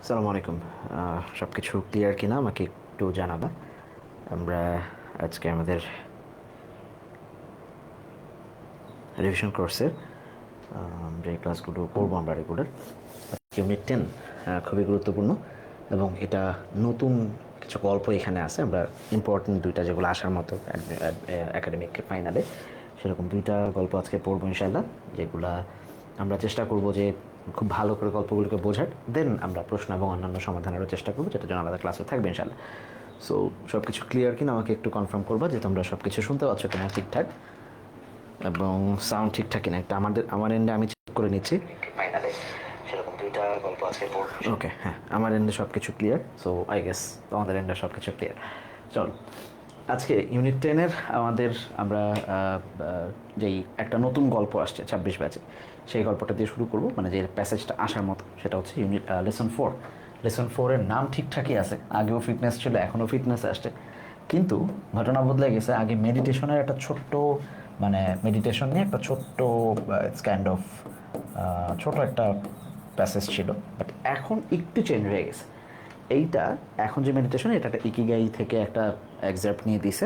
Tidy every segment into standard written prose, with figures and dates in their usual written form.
আসসালামু আলাইকুম। সব কিছু ক্লিয়ার কিনা আমাকে একটু জানাবা। আমরা আজকে আমাদের রিভিশন কোর্সের যে ক্লাসগুলো করবো আমরা রেগুলার, ইউনিট 10 খুবই গুরুত্বপূর্ণ এবং এটা নতুন কিছু গল্প এখানে আছে। আমরা ইম্পর্টেন্ট দুইটা যেগুলো আসার মতো একাডেমিক ফাইনালে, সেরকম দুইটা গল্প আজকে পড়বো ইনশাল্লাহ, যেগুলা আমরা চেষ্টা করব যে খুব ভালো করে গল্পগুলোকে বোঝার, দেন আমরা প্রশ্ন এবং অন্যান্য সমাধানেরও চেষ্টা করবো, যেটা জন্য আলাদা ক্লাসে থাকবে ইনশাল্লাহ। সো সব কিছু ক্লিয়ার কিনা আমাকে একটু কনফার্ম করবা যে তোমরা সব কিছু শুনতে পাচ্ছ কিনা ঠিকঠাক, এবং সাউন্ড ঠিকঠাক কিনা একটা আমার এন্ডে আমি চেক করে নিচ্ছি ফাইনালে। সেরকম দুইটা গল্প আজকে পড়ব। ওকে, হ্যাঁ, আমার এন্ডে সব কিছু ক্লিয়ার। সো আই গেস তোমাদের এন্ডে সব কিছু ক্লিয়ার। চল, আজকে ইউনিট 10-এর আমরা যেই একটা নতুন গল্প আসছে 26 ব্যাচে, সেই গল্পটা দিয়ে শুরু করব। মানে যে প্যাসেজটা আসার মতো সেটা হচ্ছে লেসন 4। লেসন 4-এর নাম ঠিকঠাকই আছে, আগেও ফিটনেস ছিল, এখনও ফিটনেস আসছে, কিন্তু ঘটনা বদলে গেছে। আগে মেডিটেশনের একটা ছোট্ট, মানে মেডিটেশন নিয়ে একটা ছোট্ট, ইটস কাইন্ড অফ ছোট একটা প্যাসেজ ছিল, বাট এখন একটু চেঞ্জ হয়ে গেছে। এইটা এখন যে মেডিটেশন, এটা একটা ইকিগাই থেকে একটা এক্সাম্পল নিয়ে দিছে,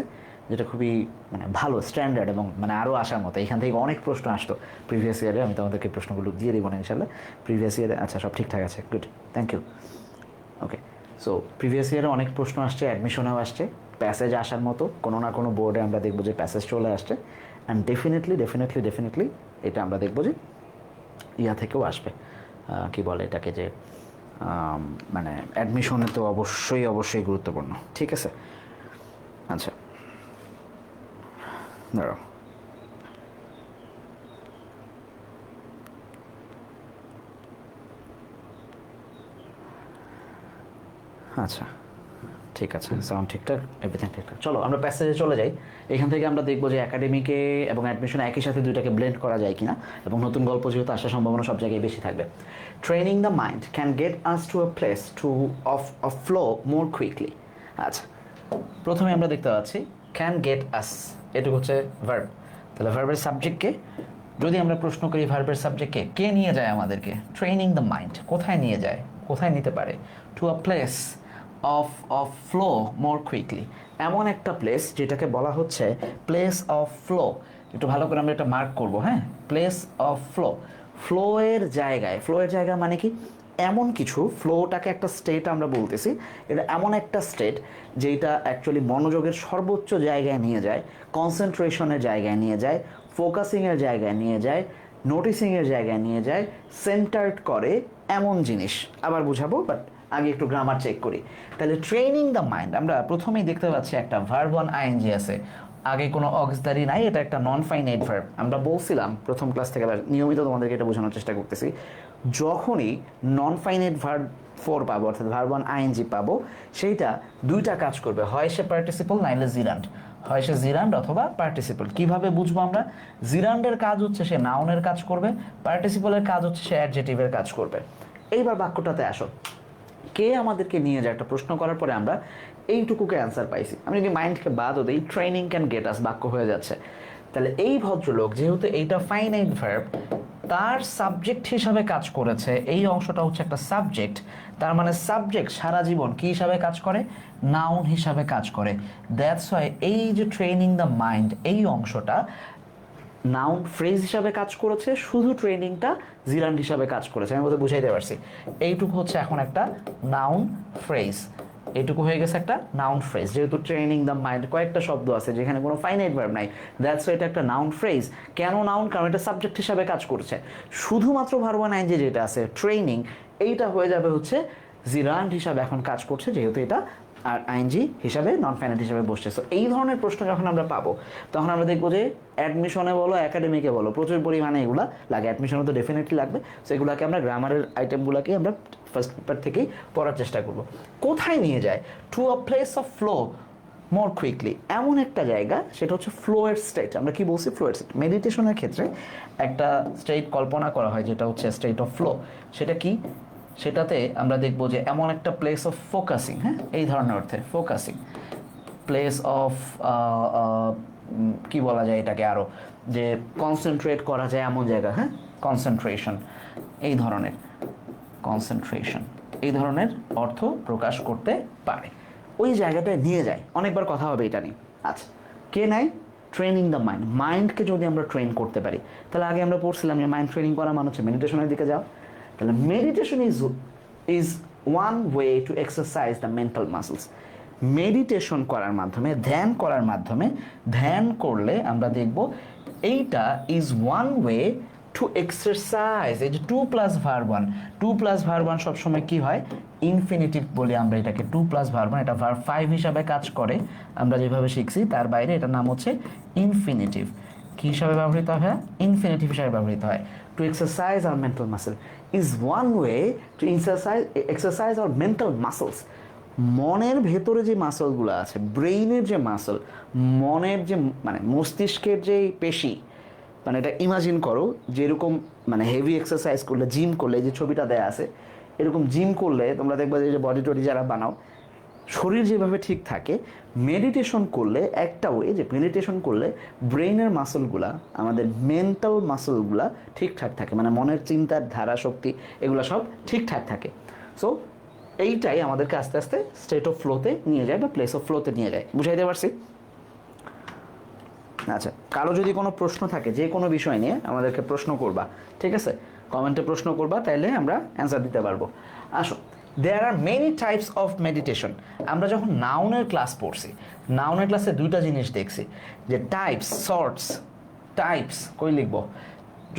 যেটা খুবই মানে ভালো স্ট্যান্ডার্ড এবং মানে আরও আসার মতো। এখান থেকে অনেক প্রশ্ন আসতো প্রিভিয়াস ইয়ারে, আমি তোমাদেরকে প্রশ্নগুলো দিয়ে দেবো না ইনশাল্লাহ। প্রিভিয়াস ইয়ারে আচ্ছা সব ঠিকঠাক আছে, good, thank you. Okay, so previous ইয়ারে অনেক প্রশ্ন আসছে, অ্যাডমিশনেও আসছে, প্যাসেজ আসার মতো কোনো না কোনো বোর্ডে আমরা দেখবো যে প্যাসেজ চলে আসছে। অ্যান্ড ডেফিনেটলি এটা আমরা দেখবো যে ইয়া থেকেও আসবে, কি বলে এটাকে, যে মানে অ্যাডমিশনে তো অবশ্যই গুরুত্বপূর্ণ। ঠিক আছে, আচ্ছা দাঁড়াও। আচ্ছা ঠিক আছে, সাউন্ড ঠিকঠাক, এভরিথিং ঠিকঠাক। চলো আমরা প্যাসেজে চলে যাই। এখান থেকে আমরা দেখবো যে একাডেমিকে এবং অ্যাডমিশন একই সাথে দুইটাকে ব্লেন্ড করা যায় কিনা, এবং নতুন গল্প যেহেতু আসার সম্ভাবনা সব জায়গায় বেশি থাকবে। Training the mind can get us to a place to of flow more quickly. আচ্ছা, প্রথমে আমরা দেখতে পাচ্ছি ক্যান গেট আস, এটুকু হচ্ছে ভার্ব। তাহলে ভার্বের সাবজেক্টকে যদি আমরা প্রশ্ন করি, ভার্বের সাবজেক্টকে কে নিয়ে যায় আমাদেরকে? ট্রেনিং দ্য মাইন্ড কোথায় নিয়ে যায়, কোথায় নিতে পারে? To a place of of flow more quickly, এমন একটা প্লেস যেটাকে বলা হচ্ছে প্লেস অফ ফ্লো। একটু ভালো করে আমরা এটা মার্ক করবো, হ্যাঁ, প্লেস অফ ফ্লো। ফ্লোয়ের জায়গায়, ফ্লোয়ের জায়গা মানে কি? এমন কিছু, ফ্লোটাকে একটা স্টেট আমরা বলতেছি, এটা এমন একটা স্টেট যেটা অ্যাকচুয়ালি মনোযোগের সর্বোচ্চ জায়গায় নিয়ে যায়, কনসেন্ট্রেশনের জায়গায় নিয়ে যায়, ফোকাসিংয়ের জায়গায় নিয়ে যায়, নোটিসিংয়ের জায়গায় নিয়ে যায়, সেন্টার্ড করে এমন জিনিস। আবার বুঝাবো, বাট আগে একটু গ্রামার চেক করি। তাহলে ট্রেনিং দ্য মাইন্ড, আমরা প্রথমেই দেখতে পাচ্ছি একটা ভার্ব অন আইএনজি আছে, আগে কোনো অক্সিলারি নাই, এটা একটা নন ফাইনাইট ভার্ব। আমরা বলছিলাম প্রথম ক্লাস থেকে, নিয়মিত তোমাদেরকে এটা বোঝানোর চেষ্টা করতেছি, যখনই নন ফাইনাইট ভার্ব 4 পাবো, অর্থাৎ ভার্ব অন আইএনজি পাবো, সেইটা দুইটা কাজ করবে, হয় সে পার্টিসিপল নাইলে জিরান্ড, হয় সে জিরান্ড অথবা পার্টিসিপল। কিভাবে বুঝবো আমরা? জিরান্ডের কাজ হচ্ছে সে নাউনের কাজ করবে, পার্টিসিপলের কাজ হচ্ছে সে অ্যাডজেটিভের কাজ করবে। এইবার বাক্যটাতে আসো, কে আমাদেরকে নিয়ে যায়? একটা প্রশ্ন করার পরে আমরা এইটুকুকে অ্যান্সার পাইছি। আমি যদি মাইন্ডকে বাদও দিই, ট্রেনিং ক্যান গেট আস বাক্য হয়ে যাচ্ছে। তাহলে এই ভদ্রলোক যেহেতু এইটা ফাইনাইট ভার্ব, তার সাবজেক্ট হিসাবে কাজ করেছে, এই অংশটা হচ্ছে একটা সাবজেক্ট, তার মানে সাবজেক্ট সারা জীবন কি হিসাবে কাজ করে? নাউন হিসাবে কাজ করে। দ্যাটস ওয়াই এই যে ট্রেনিং দ্য মাইন্ড, এই অংশটা নাউন ফ্রেজ হিসাবে কাজ করেছে, শুধু ট্রেনিংটা জিরান্ড হিসাবে কাজ করেছে। আমি বোধহয় বুঝাইতে পারছি। এইটুকু হচ্ছে এখন একটা নাউন ফ্রেজ, এইটুকু হয়ে গেছে একটা নাউন ফ্রেজ। যেহেতু ট্রেনিং দ্য মাইন্ড কয়েকটা শব্দ আছে যেখানে কোনো ফাইনাইট ভার্ব নাই, দ্যাটস এটা একটা নাউন ফ্রেজ। কেন নাউন? কারণ এটা সাবজেক্ট হিসাবে কাজ করছে। শুধুমাত্র ভার্ব অন আইএনজি যেটা আছে ট্রেনিং, এইটা হয়ে যাবে হচ্ছে জিরান্ড হিসাবে এখন কাজ করছে, যেহেতু এটা আর আইএনজি হিসাবে নন ফাইনাইট হিসাবে বসছে। সো এই ধরনের প্রশ্ন যখন আমরা পাবো, তখন আমরা দেখবো যে অ্যাডমিশনে বলো, একাডেমিকে বলো, প্রচুর পরিমাণে এগুলো লাগে। অ্যাডমিশনে তো ডেফিনেটলি লাগবে। সো এগুলোকে আমরা গ্রামারের আইটেমগুলোকে আমরা ফার্স্ট পেপার থেকেই পড়ার চেষ্টা করবো। কোথায় নিয়ে যায়? To a place of flow more quickly, এমন একটা জায়গা, সেটা হচ্ছে ফ্লোয়ের স্টেট। আমরা কি বলছি? ফ্লোয়ের স্টেট। মেডিটেশনের ক্ষেত্রে একটা স্টেট কল্পনা করা হয় যেটা হচ্ছে স্টেট অফ ফ্লো। সেটা কি? সেটাতে আমরা দেখবো যে এমন একটা প্লেস অফ ফোকাসিং, হ্যাঁ, এই ধরনের অর্থে ফোকাসিং, প্লেস অফ কি বলা যায় এটাকে, আরও যে কনসেন্ট্রেট করা যায় এমন জায়গা, হ্যাঁ, কনসেন্ট্রেশন, এই ধরনের কনসেন্ট্রেশন। এই ধরনের অর্থ প্রকাশ করতে পারে। ওই জায়গাটায় নিয়ে যায়, অনেকবার কথা হবে এটা নিয়ে। আচ্ছা, কে নাই? Training the mind. মাইন্ডকে যদি আমরা ট্রেন করতে পারি, তাহলে আগে আমরা পড়ছিলাম যে মাইন্ড ট্রেনিং করা মানে হচ্ছে মেডিটেশনের দিকে যাও। তাহলে meditation is one way to exercise the mental muscles. Meditation করার মাধ্যমে, ধ্যান করার মাধ্যমে, ধ্যান করলে আমরা দেখব এইটা is one way to exercise. এই যে 2+ভার্ব 1, 2+ভার্ব 1 সবসময় কি হয়? ইনফিনিটিভ বলি আমরা এটাকে। 2+ভার্ব 1 এটা ভার্ব 5 হিসাবে কাজ করে, আমরা যেভাবে শিখছি তার বাইরে এটার নাম হচ্ছে ইনফিনিটিভ। কি হিসাবে ব্যবহৃত হয়? ইনফিনিটিভ হিসাবে ব্যবহৃত হয়। To exercise our mental muscle is one way to exercise our mental muscles. মনের ভেতরে যে মাসলগুলো আছে, ব্রেইনের যে মাসল, মনের যে মানে মস্তিষ্কের যে পেশি, মানে এটা ইমাজিন করো যেরকম মানে হেভি এক্সারসাইজ করলে, জিম করলে, যে ছবিটা দেয়া আছে এরকম জিম করলে তোমরা দেখবে যে বডি টডি যারা বানাও, শরীর যেভাবে ঠিক থাকে, মেডিটেশন করলে একটা ওয়ে যে মেডিটেশন করলে ব্রেইনের মাসলগুলা, আমাদের মেন্টাল মাসলগুলা ঠিকঠাক থাকে, মানে মনের চিন্তার ধারা শক্তি এগুলো সব ঠিকঠাক থাকে। সো এইটাই আমাদেরকে আস্তে আস্তে স্টেট অফ ফ্লোতে নিয়ে যায় বা প্লেস অফ ফ্লোতে নিয়ে যায়। বুঝাইতে পারছি? আচ্ছা, কারো যদি কোনো প্রশ্ন থাকে যে কোনো বিষয় নিয়ে আমাদেরকে প্রশ্ন করবা, ঠিক আছে? কমেন্টে প্রশ্ন করবা, তাইলে আমরা অ্যান্সার দিতে পারবো। আসো, there are many types of meditation. আমরা যখন নাউনের ক্লাস পড়ছি, নাউনের ক্লাসে দুইটা জিনিস দেখছি, যে টাইপস, সর্টস। টাইপস কই লিখবো?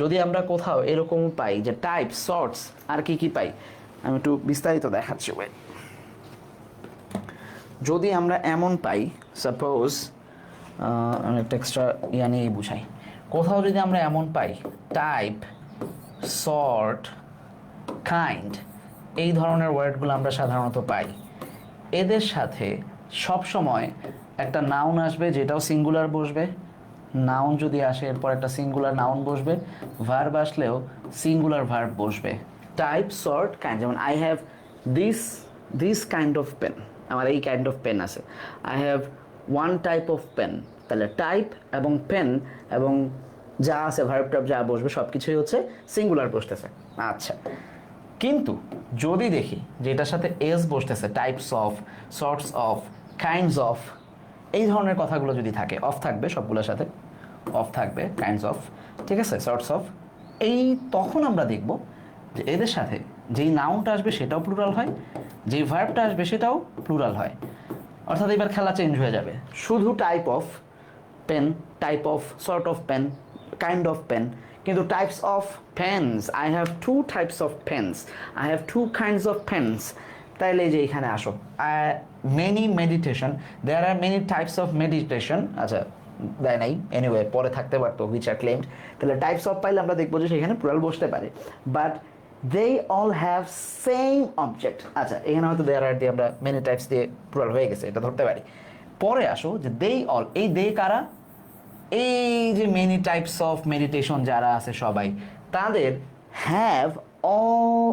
যদি আমরা কোথাও এরকম পাই যে টাইপস, সর্টস, আর কি কি পাই, আমি একটু বিস্তারিত দেখাচ্ছি। যদি আমরা এমন পাই, সাপোজ আমি একটা এক্সট্রা ইয়া নিয়েই বুঝাই, কোথাও যদি আমরা এমন পাই টাইপ, সর্ট, কাইন্ড, এই ধরনের ওয়ার্ডগুলো আমরা সাধারণত পাই, এদের সাথে সবসময় একটা নাউন আসবে যেটাও সিঙ্গুলার বসবে। নাউন যদি আসে এরপর একটা সিঙ্গুলার নাউন বসবে, ভার্ব আসলেও সিঙ্গুলার ভার্ব বসবে। Type, sort, kind. যেমন I have this kind of pen, আমার এই কাইন্ড অফ পেন আছে। I have one type of pen, তাহলে টাইপ এবং পেন এবং যা আছে ভার্ব টাইপ যা বসবে সব কিছুই হচ্ছে সিঙ্গুলার বসতেছে। আচ্ছা, কিন্তু যদি দেখি যে এটার সাথে এস বসতেছে, types of, sorts of, kinds of, এই ধরনের কথাগুলো যদি থাকে, অফ থাকবে সবগুলোর সাথে, অফ থাকবে, কাইন্ডস অফ, ঠিক আছে, সর্টস অফ, এই তখন আমরা দেখব যে এদের সাথে যেই নাউনটা আসবে সেটাও প্লুরাল হয়, যেই ভার্বটা আসবে সেটাও প্লুরাল হয়। অর্থাৎ এবার খেলা চেঞ্জ হয়ে যাবে। শুধু type of pen, type of, sort of pen, kind of pen, কিন্তু types of pens, I have 2 types of pens, I have 2 kinds of pens. তাইলে যে এখানে আসো, many meditation, there are many types of meditation. আচ্ছা, দেয় নাই, anyway পরে থাকতে পারতো হুইচ আর ক্লেমড। তাহলে টাইপস অফ পাইলে আমরা দেখবো যে সেখানে প্লুরাল বসতে পারে, but they all have same object। আচ্ছা, এখানে হয়তো দেয়ার আর দিয়ে আমরা মেনি টাইপস দিয়ে প্লুরাল হয়ে গেছে, এটা ধরতে পারি। পরে আসো যে they all, এই দে কারা? এই যে মেনি টাইপস অফ মেডিটেশন যারা আছে সবাই, তাদের have all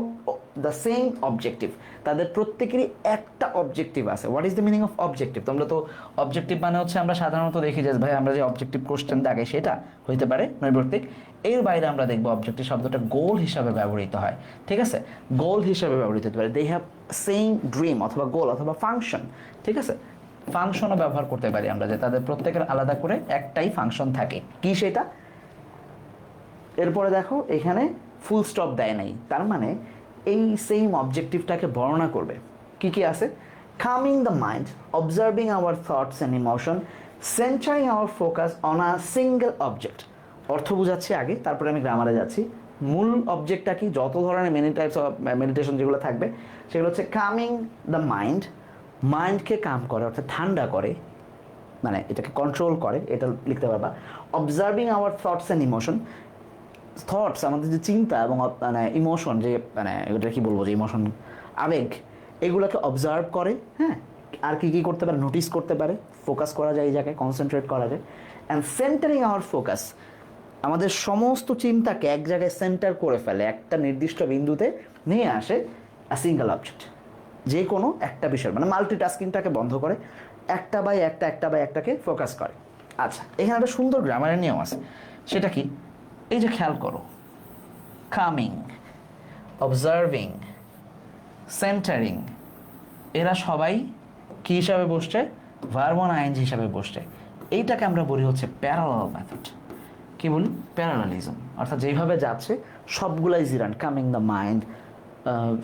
the same objective, তাদের প্রত্যেকেরই একটা অবজেক্টিভ আছে। What is the meaning of objective? তোমরা তো অবজেক্টিভ মানে হচ্ছে আমরা সাধারণত দেখি যে ভাই আমরা যে অবজেক্টিভ কোশ্চেন থাকে সেটা হইতে পারে নৈর্ব্যক্তিক, এর বাইরে আমরা দেখবো অবজেক্টিভ শব্দটা গোল হিসাবে ব্যবহৃত হয়, ঠিক আছে? গোল হিসাবে ব্যবহৃত হতে পারে। দে হ্যাভ সেম ড্রিম অথবা গোল অথবা ফাংশন, ঠিক আছে? ফাংশনও ব্যবহার করতে পারি আমরা, যে তাদের প্রত্যেকের আলাদা করে একটাই ফাংশন থাকে। কি সেটা? এরপরে দেখো এখানে ফুল স্টপ দেয় নাই, তার মানে এই সেম অবজেক্টিভটাকে বর্ণনা করবে। কি কি আছে? Calming the mind, observing our thoughts and emotion, centering our focus on a single object. অর্থ বুঝাচ্ছি আগে, তারপরে আমি গ্রামারে যাচ্ছি। মূল অবজেক্টটা কি? যত ধরনের মেনি টাইপস অফ মেডিটেশন যেগুলো থাকবে সেগুলো হচ্ছে কামিং দ্য মাইন্ড, মাইন্ডকে কাম করে অর্থাৎ ঠান্ডা করে, মানে এটাকে কন্ট্রোল করে, এটা লিখতে পারবা। Observing our thoughts and emotion, thoughts আমাদের যে চিন্তা এবং মানে ইমোশন, যে মানে এটা কি বলবো, যে ইমোশন, আবেগ, এগুলোকে অবজার্ভ করে। হ্যাঁ, আর কি কি করতে পারে? নোটিস করতে পারে, ফোকাস করা যায় এই জায়গায়, কনসেন্ট্রেট করা যায়। অ্যান্ড সেন্টারিং আওয়ার ফোকাস, আমাদের সমস্ত চিন্তাকে এক জায়গায় সেন্টার করে ফেলে, একটা নির্দিষ্ট বিন্দুতে নিয়ে আসে আ সিঙ্গেল অবজেক্ট, যে কোনো একটা বিষয়, মানে মাল্টিটাস্কিংটাকে বন্ধ করে, একটা বাই একটাকে ফোকাস করে। আচ্ছা, এখানে একটা সুন্দর গ্রামারের নিয়ম আছে, সেটা কি? এই যে খেয়াল করো, কামিং, অবজার্ভিং, সেন্টারিং, এরা সবাই কি হিসাবে বসছে? ভার্ব অন আইএনজি হিসাবে বসছে। এইটাকে আমরা বলি হচ্ছে প্যারালাল মেথড। কি বলি? প্যারালালিজম। অর্থাৎ যেইভাবে যাচ্ছে সবগুলাই জিরান, coming the mind,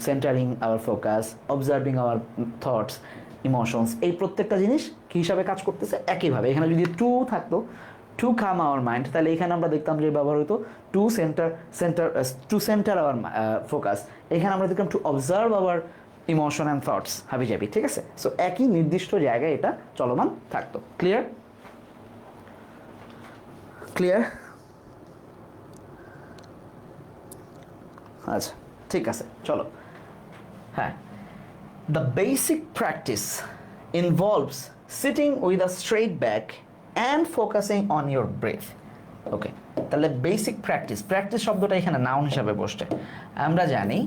centering our focus, observing our thoughts, emotions, এই প্রত্যেকটা জিনিস কি হিসাবে কাজ করতেছে? একইভাবে। এখানে যদি টু থাকতো, টু কাম আওয়ার মাইন্ড, তাহলে এখানে আমরা দেখতাম যে ব্যবহার হতো টু সেন্টার আওয়ার ফোকাস। এখানে আমরা দেখতাম to observe our emotion and thoughts, হাবি জাবি। ঠিক আছে? সো একই নির্দিষ্ট জায়গায় এটা চলমান থাকতো। ক্লিয়ার? ক্লিয়ার? আচ্ছা, ঠিক আছে, চলো। হ্যাঁ, the basic practice involves sitting with a straight back and focusing on your breath. Okay, তাহলে বেসিক প্র্যাকটিস, প্র্যাকটিস শব্দটা এখানে নাউন হিসাবে বসছে। আমরা জানি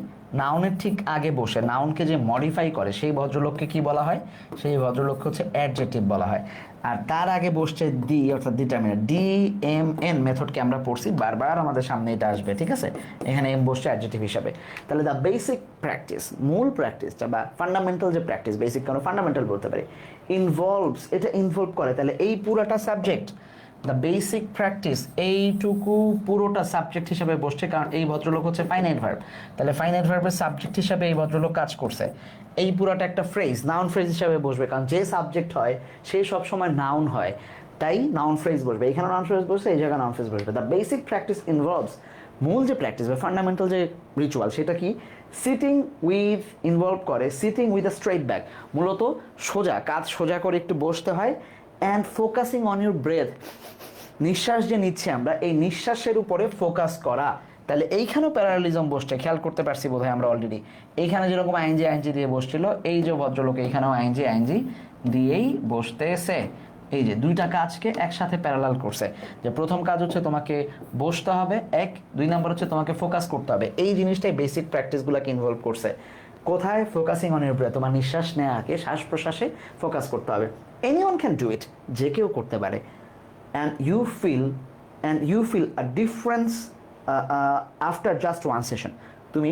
নাউনের ঠিক আগে বসে নাউনকে যে মডিফাই করে সেই ভদ্রলোককে কি বলা হয়? সেই ভদ্রলোককে হচ্ছে অ্যাডজেক্টিভ বলা হয়। আর তার আগে বসছে দি, অর্থাৎ ডিটারমিনার। DMN মেথডকে আমরা পড়ছি, বারবার আমাদের সামনে এটা আসবে। ঠিক আছে? এখানে এম বসছে অ্যাডজেক্টিভ হিসাবে। তাহলে দ্য বেসিক প্র্যাকটিস, মূল প্র্যাকটিসটা বা ফান্ডামেন্টাল যে প্র্যাকটিস, বেসিক কারণ ফান্ডামেন্টাল বলতে পারি, ইনভলভস, এটা ইনভলভ করে। তাহলে এই পুরাটা সাবজেক্ট, দ্য বেসিক প্র্যাকটিস, এইটুকু পুরোটা সাবজেক্ট হিসাবে বসছে, কারণ এই ভদ্রলোক হচ্ছে ফাইনাইট ভার্ব। তাহলে ফাইনাইট ভার্বের সাবজেক্ট হিসাবে এই ভদ্রলোক কাজ করছে। এই পুরাটা একটা ফ্রেজ, নাউন ফ্রেজ হিসাবে বসবে, কারণ যে সাবজেক্ট হয় সে সবসময় নাউন হয়, তাই নাউন ফ্রেজ বসবে। এখানে নাউন ফ্রেজ বসছে, এই জায়গায় নাউন ফ্রেজ বসবে। দ্য বেসিক প্র্যাকটিস ইনভলভস, মূল যে প্র্যাকটিস বা ফান্ডামেন্টাল যে রিচুয়াল, সেটা কি? সিটিং উইথ, ইনভলভ করে sitting with a straight back, মূলত সোজা, কাজ সোজা করে একটু বসতে হয়। And focusing on your breath, নিঃশ্বাস যে নিচ্ছি আমরা, এই নিঃশ্বাসের উপরে ফোকাস করা। তাহলে এইখানেও প্যারালিজম বসছে, খেয়াল করতে পারছি বোধহয় আমরা অলরেডি। এইখানে যেরকম আইএনজি দিয়ে বসছিল, এই যে ভদ্রলোক এইখানেও আইএনজি দিয়েই বসতেছে। এই যে দুইটা কাজকে একসাথে প্যারালাল করছে, যে প্রথম কাজ হচ্ছে তোমাকে বসতে হবে, এক, দুই নাম্বার হচ্ছে তোমাকে ফোকাস করতে হবে। এই জিনিসটাই বেসিক প্র্যাকটিসগুলোকে ইনভলভ করছে। কোথায়? ফোকাসিং অন ইউর ব্রেথ, তোমার নিঃশ্বাস নেওয়াকে, শ্বাস প্রশ্বাসে ফোকাস করতে হবে। এনিওয়ান ক্যান ডু ইট, যে কেউ করতে পারে। and you feel a difference after just one session. তুমি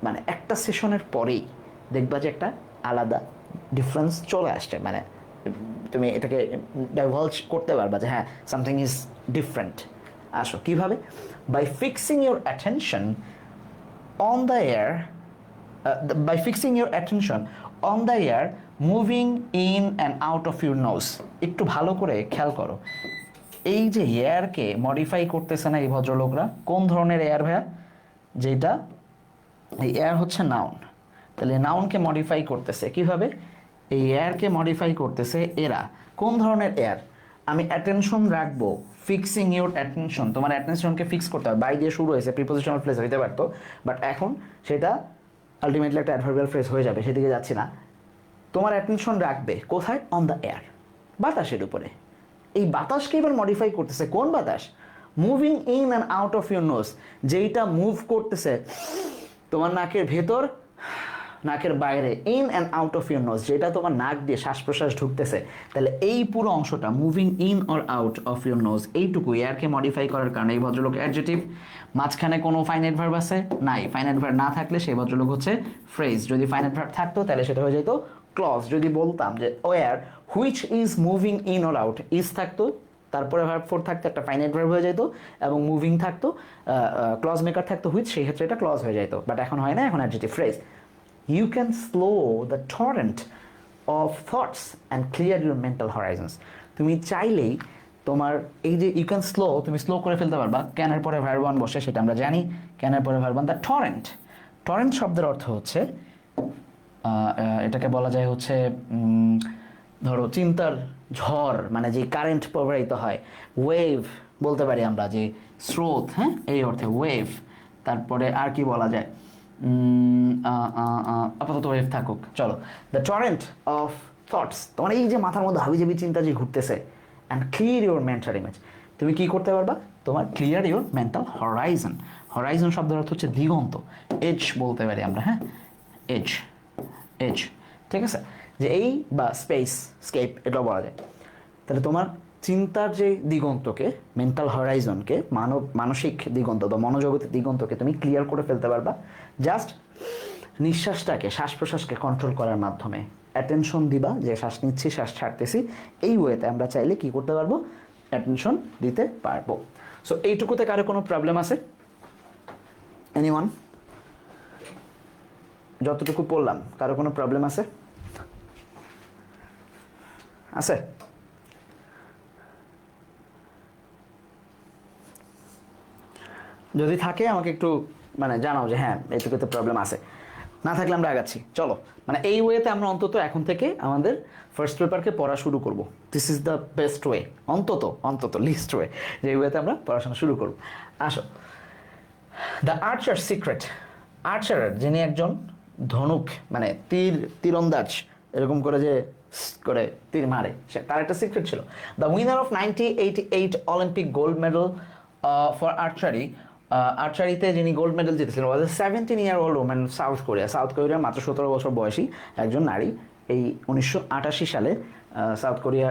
মানে একটা সেশনের পরেই দেখবা যে একটা আলাদা ডিফারেন্স চলে আসছে, মানে তুমি এটাকে ডাইভালজ করতে পারবা যে হ্যাঁ, সামথিং ইজ ডিফারেন্ট। আসো কিভাবে? By fixing your attention on the air, by fixing your attention on the air moving in and out of your nose. একটু ভালো করে খেয়াল করো, এই যে এয়ারকে মডিফাই করতেছে না এই ভদ্রলোকরা, কোন ধরনের এয়ার ভাইয়া? যেটা এই এয়ার হচ্ছে নাউন, তাহলে নাউনকে মডিফাই করতেছে কিভাবে? এই এয়ারকে মডিফাই করতেছে এরা। কোন ধরনের এয়ার? আমি অ্যাটেনশন রাখবো, ফিক্সিং ইউর অ্যাটেনশন, তোমার অ্যাটেনশনকে ফিক্স করতে হবে। বাই দিয়ে শুরু হয়েছে, প্রিপোজিশনাল ফ্রেজ হইতে পারতো, বাট এখন সেটা আলটিমেটলি একটা অ্যাডভার্বিয়াল ফ্রেজ হয়ে যাবে, সেদিকে যাচ্ছি না। তোমার অ্যাটেনশন রাখবে কোথায়? অন দ্য এয়ার, বাতাসের উপরে। এই বাতাসকে এবার মডিফাই করতেছে। কোন বাতাস? Moving in and out of your nose, যেইটা মুভ করতেছে তোমার নাকের ভেতর, নাকের বাইরে, in and out of your nose, যেটা তোমার নাক দিয়ে শ্বাস প্রশ্বাস ঢুকতেছে। তাহলে এই পুরো অংশটা moving in or out of your nose, এইটুকু এয়ারকে মডিফাই করার কারণে এই ভদ্রলোক অ্যাডজেটিভ। মাঝখানে কোনো ফাইনাইট ভার্ব আছে? নাই। ফাইনাইট ভার্ব না থাকলে সেই ভদ্রলোক হচ্ছে ফ্রেজ। যদি ফাইনাইট ভার্ব থাকতো তাহলে সেটা হয়ে যেত ক্লজ। যদি বলতাম যে air which is moving in or out, is থাকতো, তারপরে ভার্ব ফোর থাকতো, একটা ফাইনাইট ভার্ব হয়ে যেত, এবং মুভিং থাকতো, ক্লজ মেকার থাকতো হুইচ, সেই ক্ষেত্রে এটা ক্লজ হয়ে যেত। বাট এখন হয় না, এখন adjective phrase. You can slow the torrent of thoughts and clear your mental horizons. তুমি চাইলেই তোমার এই যে ইউ ক্যান স্লো, তুমি স্লো করে ফেলতে পারবা। ক্যানের পরে ভার্ব ওয়ান বসে, সেটা আমরা জানি। ক্যানের পরে verb one, the torrent. Torrent শব্দের অর্থ হচ্ছে, এটাকে বলা যায় হচ্ছে ধরো চিন্তার ঝড়, মানে যে কারেন্ট প্রবাহিত হয়। ওয়েভ বলতে পারি আমরা, যে স্রোত, হ্যাঁ, এই অর্থে ওয়েভ। তারপরে আর কি বলা যায়? আপাতত ওয়েভ থাকুক, চলো। দ্য টরেন্ট অফ থটস, তোমার এই যে মাথার মধ্যে হাবিজাবি চিন্তা যে ঘুরতেছে। And clear your mental image, তুমি কি করতে পারবা? তোমার clear your mental Horizon. Horizon শব্দের অর্থ হচ্ছে দিগন্ত, এজ বলতে পারি আমরা, হ্যাঁ, এজ, এজ, ঠিক আছে? যে এই বা স্পেস, স্কেপ, এটাও বলা যায়। তাহলে তোমার চিন্তার যে দিগন্তকে, মেন্টাল হরাইজনকে, মানসিক দিগন্ত বা মনোজগতের দিগন্তকে তুমি ক্লিয়ার করে ফেলতে পারবা জাস্ট নিঃশ্বাসটাকে শ্বাস প্রশ্বাসকে কন্ট্রোল করার মাধ্যমে অ্যাটেনশন দিবা যে শ্বাস নিচ্ছি শ্বাস ছাড়তেছি, এই ওয়েতে আমরা চাইলে কি করতে পারবো, অ্যাটেনশন দিতে পারবো। সো এইটুকুতে কারো কোনো প্রবলেম আছে? এনিওয়ান? যতটুকু পড়লাম কারো কোনো প্রবলেম আছে? আছে? যদি থাকে আমাকে একটু মানে জানাও যে হ্যাঁ এইটুকুতে প্রবলেম আছে, না থাকলে আমরা আগাচ্ছি। চলো, মানে এই ওয়েতে আমরা অন্তত এখন থেকে আমাদের ফার্স্ট পেপারকে পড়া শুরু করব। This is the best way, অন্তত লিস্ট ওয়ে, যে ওয়েতে আমরা পড়াশোনা শুরু করব। আসো, দ্য আর্চার সিক্রেট। আর্চার যিনি একজন ধনুক মানে তীরন্দাজ, এরকম করে যে করে তীর মারে, তার একটা সিক্রেট ছিল। The winner of 1988 Olympic gold medal for archery, আর্চারিতে যিনি গোল্ড মেডেল জিতেছিলেন ওয়াজ এ 17-year-old ওম্যান, সাউথ কোরিয়ার মাত্র 17 বছর বয়সী একজন নারী। এই 1988 সালে সাউথ কোরিয়া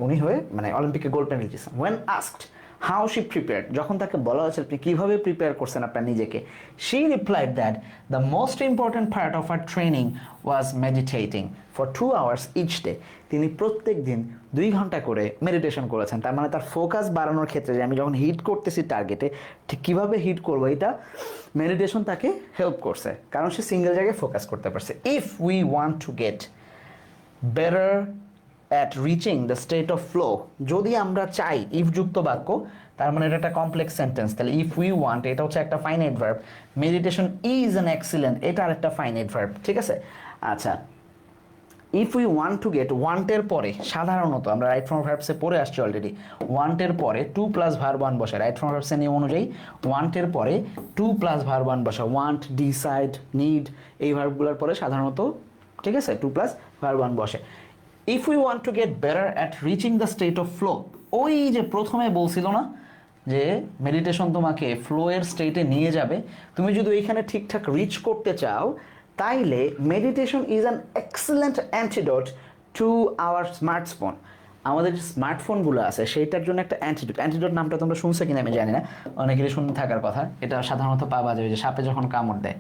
উনি হয়ে মানে অলিম্পিকে গোল্ড মেডেল জিতেছেন। When asked how she prepared, যখন তাকে বলা হয়েছে আপনি কীভাবে প্রিপেয়ার করছেন আপনার নিজেকে, she replied that the most important part of our training was meditating for 2 hours each day. তিনি প্রত্যেক দিন 2 ঘন্টা করে মেডিটেশন করেছেন। তার মানে তার ফোকাস বাড়ানোর ক্ষেত্রে যে আমি যখন হিট করতেছি টার্গেটে ঠিক কীভাবে হিট করবো, এটা মেডিটেশন তাকে হেল্প করছে, কারণ সে সিঙ্গেল জায়গায় ফোকাস করতে পারছে। If we want to get better at reaching the state of flow, যদি আমরা চাই, ইফ যুক্ত বাক্য, তার মানে এটা একটা কমপ্লেক্স সেন্টেন্স, তাহলে ইফ উই ওয়ান্ট এটা হচ্ছে একটা finite verb, meditation is an excellent এটা আর একটা ফাইনাইট ভার্ব, ঠিক আছে? আচ্ছা, if we want to get, ওয়ান্টের পরে সাধারণত আমরা রাইট ফর্ম ভার্বসে পড়ে আসছি অলরেডি, ওয়ান্টের পরে 2 + ভার্ব 1 বসে, রাইট ফর্ম ভার্বসের নিয়ম অনুযায়ী ওয়ান্টের পরে 2 + ভার্ব 1 বসা, ওয়ান্ট, ডিসাইড, নিড, এই ভার্বগুলোর পরে সাধারণত, ঠিক আছে, 2 + ভার্ব 1 বসে। If we want to get better at reaching the state of flow, ওই যে প্রথমে বলছিল না যে মেডিটেশন তোমাকে ফ্লোয়ের স্টেটে নিয়ে যাবে, তুমি যদি ওইখানে ঠিকঠাক রিচ করতে চাও, তাইলে meditation is an excellent antidote to our smartphone. আমাদের যে স্মার্টফোনগুলো আছে সেইটার জন্য একটা অ্যান্টিডোট নামটা তোমরা শুনছো কিনা আমি জানি না, অনেকেরই শুনে থাকার কথা। এটা সাধারণত পাওয়া যায় যে সাপে যখন কামড় দেয়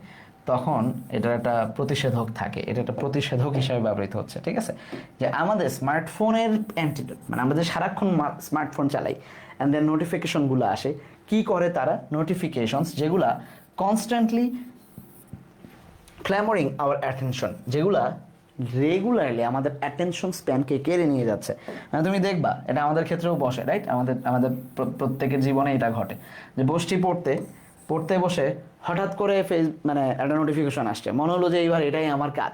তখন এটার একটা প্রতিষেধক থাকে, এটা একটা প্রতিষেধক হিসেবে ব্যবহৃত হচ্ছে, ঠিক আছে? যে আমাদের স্মার্টফোনের অ্যান্টিডোট, মানে আমাদের সারাক্ষণ স্মার্টফোন চালাই, অ্যান্ড দেন নোটিফিকেশনগুলো আসে, কি করে তারা, নোটিফিকেশনস যেগুলা কনস্ট্যান্টলি ক্ল্যামরিং আওয়ার অ্যাটেনশন, যেগুলা রেগুলারলি আমাদের অ্যাটেনশন স্প্যানকে কেড়ে নিয়ে যাচ্ছে। মানে তুমি দেখবা এটা আমাদের ক্ষেত্রেও বসে, রাইট? আমাদের প্রত্যেকের জীবনে এটা ঘটে যে বসছি পড়তে বসে হঠাৎ করে মানে একটা নোটিফিকেশন আসছে, মনে হলো যে এইবার এটাই আমার কাজ।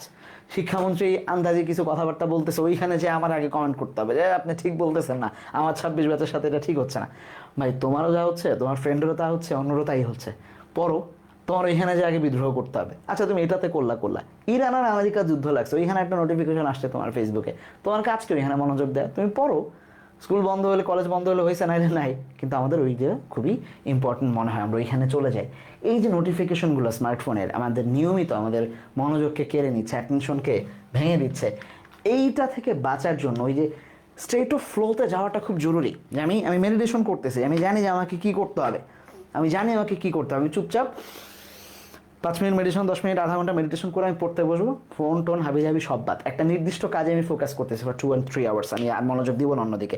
শিক্ষামন্ত্রী আন্দাজে কিছু কথাবার্তা বলতেছে, ওইখানে যে আমার আগে কমেন্ট করতে হবে যে আপনি ঠিক বলতেছেন না, আমার 26 ব্যাচের সাথে এটা ঠিক হচ্ছে না। ভাই তোমারও যা হচ্ছে, তোমার ফ্রেন্ডেরও তা হচ্ছে, অন্যরও তাই হচ্ছে, পড়ো, তোমার ওইখানে যে আগে বিদ্রোহ করতে হবে। আচ্ছা তুমি এটাতে করলা, ইরান আর আমেরিকা যুদ্ধ লাগছে, ওইখানে একটা নোটিফিকেশন আসছে তোমার ফেসবুকে, তোমার কাজকে ওইখানে মনোযোগ দেয়, তুমি পড়ো। স্কুল বন্ধ হলে, কলেজ বন্ধ হলে হয়েছে, নাইলে নাই, কিন্তু আমাদের ওই যে খুবই ইম্পর্টেন্ট মনে হয়, আমরা ওইখানে চলে যাই। এই যে নোটিফিকেশনগুলো স্মার্টফোনের আমাদের নিয়মিত আমাদের মনোযোগকে কেড়ে নিচ্ছে, অ্যাটেনশনকে ভেঙে দিচ্ছে, এইটা থেকে বাঁচার জন্য ওই যে স্টেট অফ ফ্লোতে যাওয়াটা খুব জরুরি। যে আমি মেডিটেশন করতেছি, আমি জানি যে আমাকে কী করতে হবে, আমি চুপচাপ 5 মিনিট মেডিটেশন, 10 মিনিট, আধা ঘন্টা মেডিটেশন করে আমি পড়তে বসবো, ফোন টোন হাবি সব বাদ, একটা নির্দিষ্ট কাজে আমি ফোকাস করতেছি ফর 2 and 3 hours, আমি আর মনোযোগ দিব না অন্যদিকে।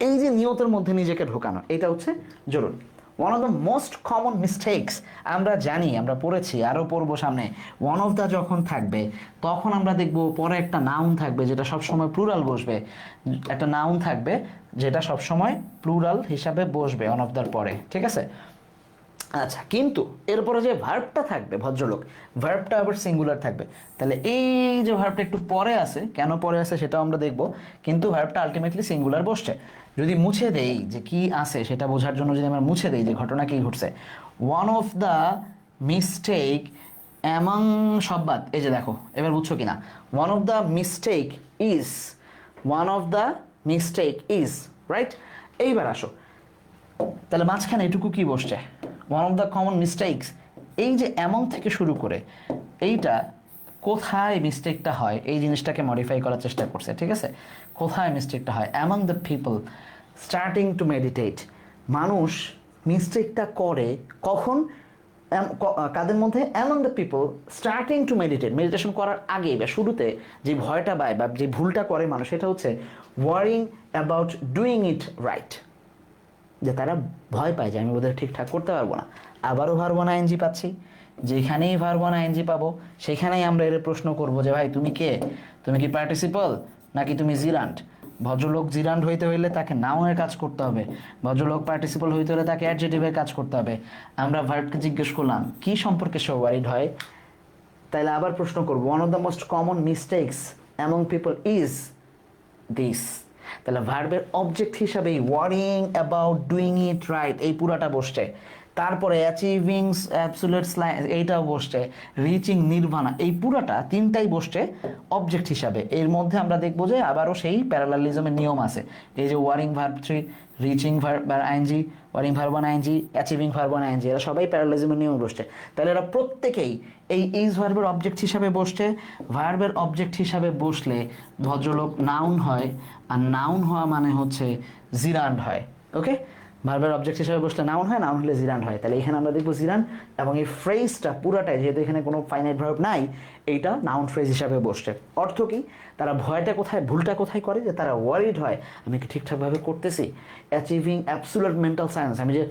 এই যে নিয়তের মধ্যে নিজেকে ঢোকানো, এটা হচ্ছে জরুরি। One of the most common mistakes, আমরা জানি, আমরা পড়েছি, আরও পড়বো সামনে, ওয়ান অফ দ্য যখন থাকবে তখন আমরা দেখবো পরে একটা নাউন থাকবে যেটা সবসময় প্লুরাল বসবে, একটা নাউন থাকবে যেটা সবসময় প্লুরাল হিসাবে বসবে ওয়ান অফ দ্যার পরে, ঠিক আছে? আচ্ছা, কিন্তু এরপরে যে ভার্বটা থাকবে, ভদ্রলোক, ভার্বটা আবার সিঙ্গুলার থাকবে। তাহলে এই যে ভার্বটা একটু পরে আছে, কেন পরে আছে সেটাও আমরা দেখব, কিন্তু ভার্বটা আলটিমেটলি সিঙ্গুলার বসছে। যদি মুছে দেই যে কি আছে সেটা বোঝার জন্য, যদি আমরা মুছে দেই যে ঘটনা কি ঘটছে, one of the mistake among সব্বাদ, এই যে দেখো এবার বুঝছো কিনা, one of the mistake is, right? এইবার আসো, তাহলে মাঝখানে এটুকু কি বসছে, one of the common mistakes, এই যে অ্যামং থেকে শুরু করে এইটা কোথায় মিস্টেকটা হয়, এই জিনিসটাকে মডিফাই করার চেষ্টা করছে, ঠিক আছে? কোথায় মিস্টেকটা হয়, among the people starting two meditate, মানুষ মিস্টেকটা করে কখন, কাদের মধ্যে? Among the people starting two meditate, meditation করার আগে বা শুরুতে যে ভয়টা পায় বা যে ভুলটা করে মানুষ, সেটা হচ্ছে worrying about doing it right, যে তারা ভয় পায় যে আমি বোধহয় ঠিকঠাক করতে পারবো না। আবারও ভার্ব ওয়ান আইএনজি পাচ্ছি, যেখানেই ভার্ব ওয়ান আইএনজি পাবো সেখানেই আমরা এর প্রশ্ন করবো যে ভাই তুমি কে, তুমি কি পার্টিসিপল নাকি তুমি জিরান্ট? ভদ্রলোক জিরান্ট হইতে হইলে তাকে নাউনের কাজ করতে হবে, ভদ্রলোক পার্টিসিপল হইতে হলে তাকে অ্যাডজেক্টিভের কাজ করতে হবে। আমরা ভার্বকে জিজ্ঞেস করলাম কি সম্পর্কে সে ওয়ারিড হয়, তাইলে আবার প্রশ্ন করবো one of the most common mistakes among people is this. তাহলে ভার্বের অবজেক্ট হিসাবে worrying about doing it right এই পুরাটা বসছে, তারপরে অ্যাচিভিং অ্যাবসোলিউট এইটাও বসছে, রিচিং নির্বাণা এই পুরাটা তিনটাই বসছে অবজেক্ট হিসাবে। এর মধ্যে আমরা দেখবো যে আবারও সেই প্যারালালিজমের নিয়ম আছে, এই যে worrying verb 3, reaching verb I N G, worrying verb one I N G, achieving verb one I N G, এরা সবাই প্যারালালিজমের নিয়মে বসছে। তাহলে এরা প্রত্যেকেই এই ইজ ভার্বের অবজেক্ট হিসাবে বসছে। ভার্বের অবজেক্ট হিসাবে বসলে ভদ্রলোক নাউন হয়, আর নাউন হওয়া মানে হচ্ছে জিরান্ড হয়। ওকে, ভার্বের অবজেক্ট হিসাবে বসলে নাউন হয়, নাউন হলে জিরান্ড হয়। তাহলে এখানে আমরা দেখবো জিরান্ড, এবং এই ফ্রেজটা পুরাটাই যেহেতু এখানে কোনো ফাইনাইট ভার্ব নাই, এইটা নাউন ফ্রেজ হিসাবে বসছে। অর্থ কি? তারা ভয়টা কোথায়, ভুলটা কোথায় করে, যে তারা ওয়ারিড হয় আমি কি ঠিকঠাকভাবে করতেছি। অ্যাচিভিং অ্যাবসোলিউট মেন্টাল সায়েন্স, আমি যে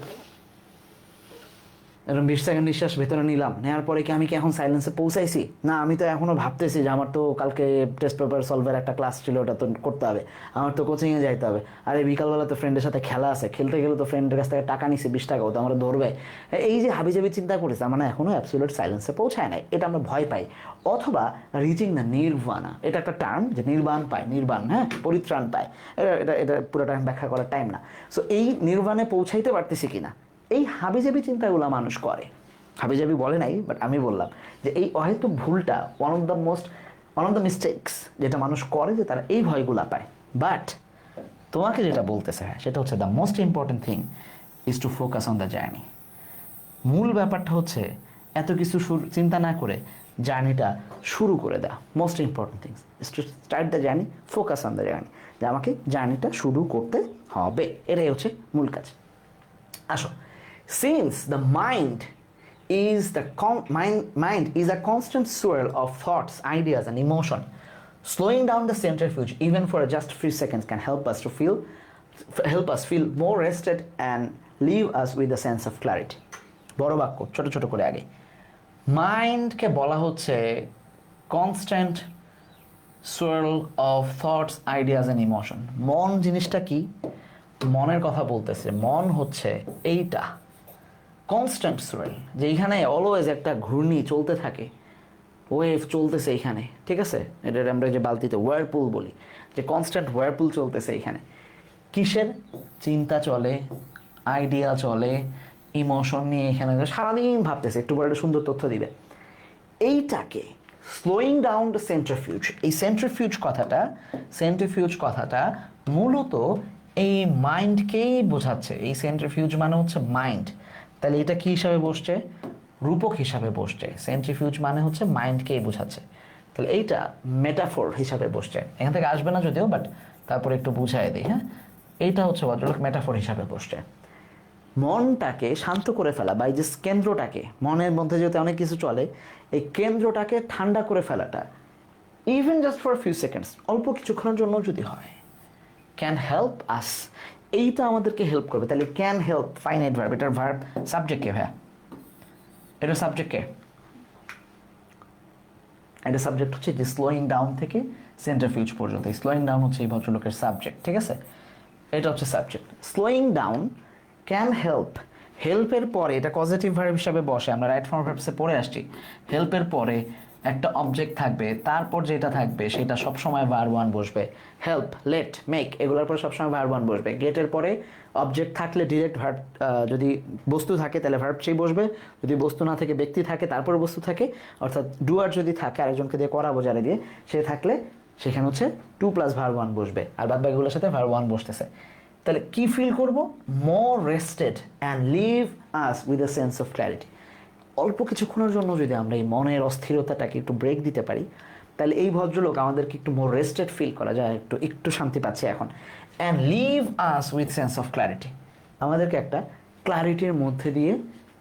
এরকম 20 সেকেন্ড নিঃশ্বাস ভেতরে নিলাম, নেওয়ার পরে কি আমি কি এখন সাইলেন্সে পৌঁছাইছি? না, আমি তো এখনও ভাবতেছি যে আমার তো কালকে টেস্ট পেপার সলভের একটা ক্লাস ছিল, ওটা তো করতে হবে, আমার তো কোচিংয়ে যাইতে হবে, আরে বিকালবেলা তো ফ্রেন্ডের সাথে খেলা আছে, খেলতে গেলে তো ফ্রেন্ডের কাছ থেকে টাকা নিছি 20 টাকা, ও তো আমরা ধরবে। এই যে হাবিজাবি চিন্তা করেছে, মানে এখনও অ্যাবসোলিউট সাইলেন্সে পৌঁছায় নাই, এটা আমরা ভয় পাই। অথবা রিচিং দ্য নির্বাণা, এটা একটা টার্ম যে নির্বাণ পায়, নির্বাণ, হ্যাঁ, পরিত্রাণ পায়, এটা এটা পুরোটা ব্যাখ্যা করার টাইম না। সো এই নির্বাণে পৌঁছাইতে পারতেছি কিনা, এই হাবিজাবি চিন্তাগুলো মানুষ করে। হাবিজাবি বলে নাই, বাট আমি বললাম যে এই অহেতুক ভুলটা ওয়ান অফ দ্য মিস্টেকস যেটা মানুষ করে, যে তারা এই ভয়গুলা পায়। বাট তোমাকে যেটা বলতেছে সেটা হচ্ছে the most important thing is to focus on the journey. মূল ব্যাপারটা হচ্ছে এত কিছু চিন্তা না করে জার্নিটা শুরু করে দেওয়া। Most important things is to start the journey, focus on the journey, যে আমাকে জার্নিটা শুরু করতে হবে, এটাই হচ্ছে মূল কাজ। আসো, since the mind is a constant swirl of thoughts, ideas and emotion, slowing down the centrifuge even for just a few seconds can help us feel more rested and leave us with a sense of clarity. বড় বাক্য ছোট ছোট করে আগে। মাইন্ডকে বলা হচ্ছে constant swirl of thoughts, ideas and emotion. মন জিনিসটা কি? মনের কথা বলতেছে। মন হচ্ছে এইটা কনস্ট্যান্ট সোয়েল, যে এইখানে অলওয়েজ একটা ঘূর্ণি চলতে থাকে, ওয়েভ চলতেছে এইখানে, ঠিক আছে? এটা আমরা যে বালতিতে ওয়ারপুল বলি, যে কনস্ট্যান্ট ওয়ারপুল চলতেছে এইখানে। কিসের? চিন্তা চলে, আইডিয়া চলে, ইমোশন নিয়ে এখানে সারাদিন ভাবতেছে, একটু পরে একটা সুন্দর তথ্য দিবে। এইটাকে স্লোয়িং ডাউন দ্য সেন্ট্রিফিউজ, এই সেন্ট্রিফিউজ কথাটা মূলত এই মাইন্ডকেই বোঝাচ্ছে। এই সেন্ট্রিফিউজ মানে হচ্ছে মাইন্ড। তাহলে এটা কি হিসাবে বসছে? রূপক হিসাবে বসছে। সেন্ট্রিফিউজ মানে হচ্ছে মাইন্ডকেই বোঝাচ্ছে। তাহলে এইটা মেটাফোর হিসাবে বসছে। এখান থেকে আসবে না যদিও, বাট তারপরে একটু বুঝাই দিই। হ্যাঁ, এইটা হচ্ছে ভদ্রলোক মেটাফোর হিসাবে বসছে। মনটাকে শান্ত করে ফেলা, বা এই যে কেন্দ্রটাকে, মনের মধ্যে যেহেতু অনেক কিছু চলে, এই কেন্দ্রটাকে ঠান্ডা করে ফেলাটা, even just for few seconds, অল্প কিছুক্ষণের জন্য যদি হয়, ক্যান হেল্প আস, এইটা আমাদেরকে হেল্প করবে। তাহলে ক্যান হেল্প ফাইনাইট ভার্ব, এটার ভার্ব সাবজেক্ট কে ভাইয়া? এটা সাবজেক্ট কে? এটা সাবজেক্ট হচ্ছে যে স্লোয়িং ডাউন থেকে সেন্ট্রিফিউজ পর্যন্ত, স্লোয়িং ডাউন হচ্ছে এই ভদ্রলোকের সাবজেক্ট, ঠিক আছে? এটা হচ্ছে subject. Slowing down can help, হেল্পের পরে এটা পজিটিভ ভার্ব হিসাবে বসে, আমরা রাইট ফর্ম ভার্বসে পড়ে আসছি। হেল্পের পরে একটা অবজেক্ট থাকবে, তারপর যেটা থাকবে সেটা সবসময় ভার্ব ওয়ান বসবে। হেল্প, লেট, মেক, এগুলোর পরে সবসময় ভার্ব ওয়ান বসবে। গেটের পরে অবজেক্ট থাকলে ডিরেক্ট ভার্ব, যদি বস্তু থাকে তাহলে ভার্ব থ্রি বসবে, যদি বস্তু না থাকে, ব্যক্তি থাকে, তারপরে বস্তু থাকে, অর্থাৎ ডুয়ার যদি থাকে, আরেকজনকে দিয়ে করাবো যারা দিয়ে, সে থাকলে সেখানে হচ্ছে 2 + ভার্ব ওয়ান বসবে, আর বাদ বাকিগুলোর সাথে ভার্ব ওয়ান বসতেছে। তাহলে কি ফিল করবো? More rested and leave us with a sense of clarity. অল্প কিছুক্ষণের জন্য যদি আমরা এই মনের অস্থিরতাটাকে একটু ব্রেক দিতে পারি, তাহলে এই ভদ্রলোক আমাদেরকে একটু মোর রেস্টেড ফিল করা যায়, একটু শান্তি পাচ্ছে এখন। And leave us with sense of clarity, আমাদেরকে একটা ক্ল্যারিটির মধ্যে দিয়ে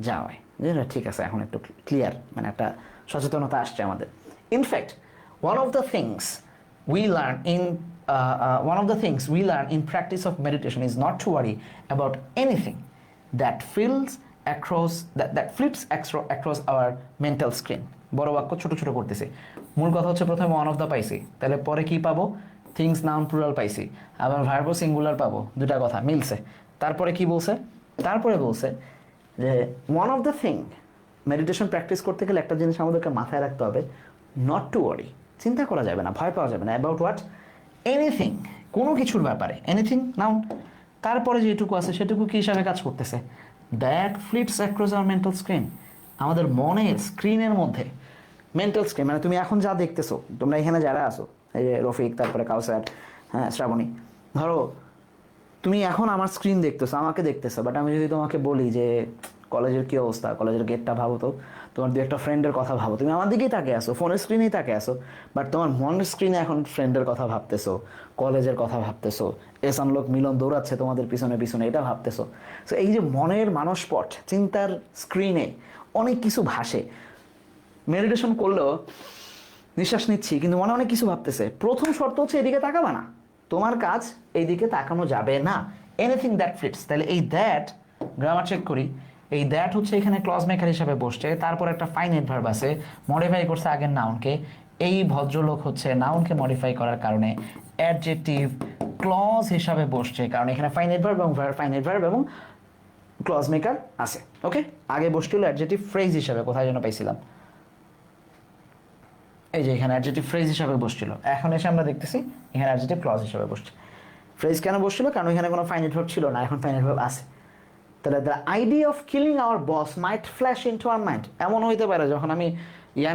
যাওয়ায়। যে না ঠিক আছে এখন একটু ক্লিয়ার, মানে একটা সচেতনতা আসছে আমাদের। In fact one of the things we learn in one of the things we learn in practice of meditation is not to worry about anything that fills that flips across our mental screen. বড় বাক্য ছোট ছোট করতেছি। মূল কথা হচ্ছে প্রথমে one of the পাইছি, তাহলে পরে কি পাবো, থিংস নাউন প্লুরাল পাইছি, আবার ভার্ব সিঙ্গুলার পাবো, দুটা কথা মিলছে। তারপরে কি বলছে, তারপরে বলছে যে one of the thing, meditation practice করতে গেলে একটা জিনিস আমাদেরকে মাথায় রাখতে হবে, নট টু ওয়ারি, চিন্তা করা যাবে না, ভয় পাওয়া যাবে না, অ্যাবাউট হোয়াট, এনিথিং, কোনো কিছুর ব্যাপারে, এনিথিং নাউন, তারপরে যেটুকু আছে সেটুকু কি হিসাবে কাজ করতেছে, that flits across our mental screen, আমাদের মনের স্ক্রিনের মধ্যে, মেন্টাল স্ক্রিন মানে তুমি এখন যা দেখতেছো, তোমরা এখানে যারা আসো, এই যে রফিক, তারপরে কাউসার, হ্যাঁ শ্রাবণী, ধরো তুমি এখন আমার স্ক্রিন দেখতেছো, আমাকে দেখতেছো, বাট আমি যদি তোমাকে বলি যে কলেজের কী অবস্থা, কলেজের গেটটা ভাবো তো, তোমার দু একটা ফ্রেন্ডের কথা ভাবো, তুমি আমার দিকেই তাকে আসো, ফোনের স্ক্রিনেই তাকে আসো, বাট তোমার মনের স্ক্রিনে এখন ফ্রেন্ডের কথা ভাবতেছো, কলেজের কথা ভাবতেছো, এসান লোক মিলন দৌড়াচ্ছে তোমাদের পিছনে পিছনে, এটা ভাবতেছো। সো এই যে মনের মানসপট, চিন্তার স্ক্রিনে অনেক কিছু ভাসে। মেডিটেশন করলেও নিঃশ্বাস নিচ্ছি কিন্তু মনে অনেক কিছু ভাবতেছে, প্রথম শর্ত হচ্ছে এদিকে তাকাবা না, তোমার কাজ এইদিকে তাকানো যাবে না, এনিথিং দ্যাট ফিটস। তাহলে এই দ্যাট, গ্রামার চেক করি, এই দ্যাট হচ্ছে এখানে ক্লজ মেকার হিসাবে বসছে, তারপর একটা ফাইনাইট ভার্ব আছে, মডিফাই করছে আগের নাউনকে, এই ভদ্রলোক হচ্ছে নাউনকে মডিফাই করার কারণে অ্যাডজেক্টিভ ক্লজ হিসাবে বসছে, কারণ এখানে ফাইনাইট ভার্ব এবং ফাইনাইট ভার্ব এবং ক্লজ মেকার আছে। ওকে, আগে বসছিল অ্যাডজেক্টিভ ফ্রেজ হিসাবে, কোথায় যেন পাইছিলাম, এই যে এখানে অ্যাডজেক্টিভ ফ্রেজ হিসাবে বসছিল, এখন এসে আমরা দেখতেছি এখানে অ্যাডজেক্টিভ ক্লজ হিসাবে বসছে। ফ্রেজ কেন বসছিল, কারণ এখানে কোনো ফাইনাইট ভার্ব ছিল না, এখন ফাইনাইট ভার্ব আছে। তাহলে the idea of killing our boss might flash into our mind, এমন হইতে পারে যখন আমি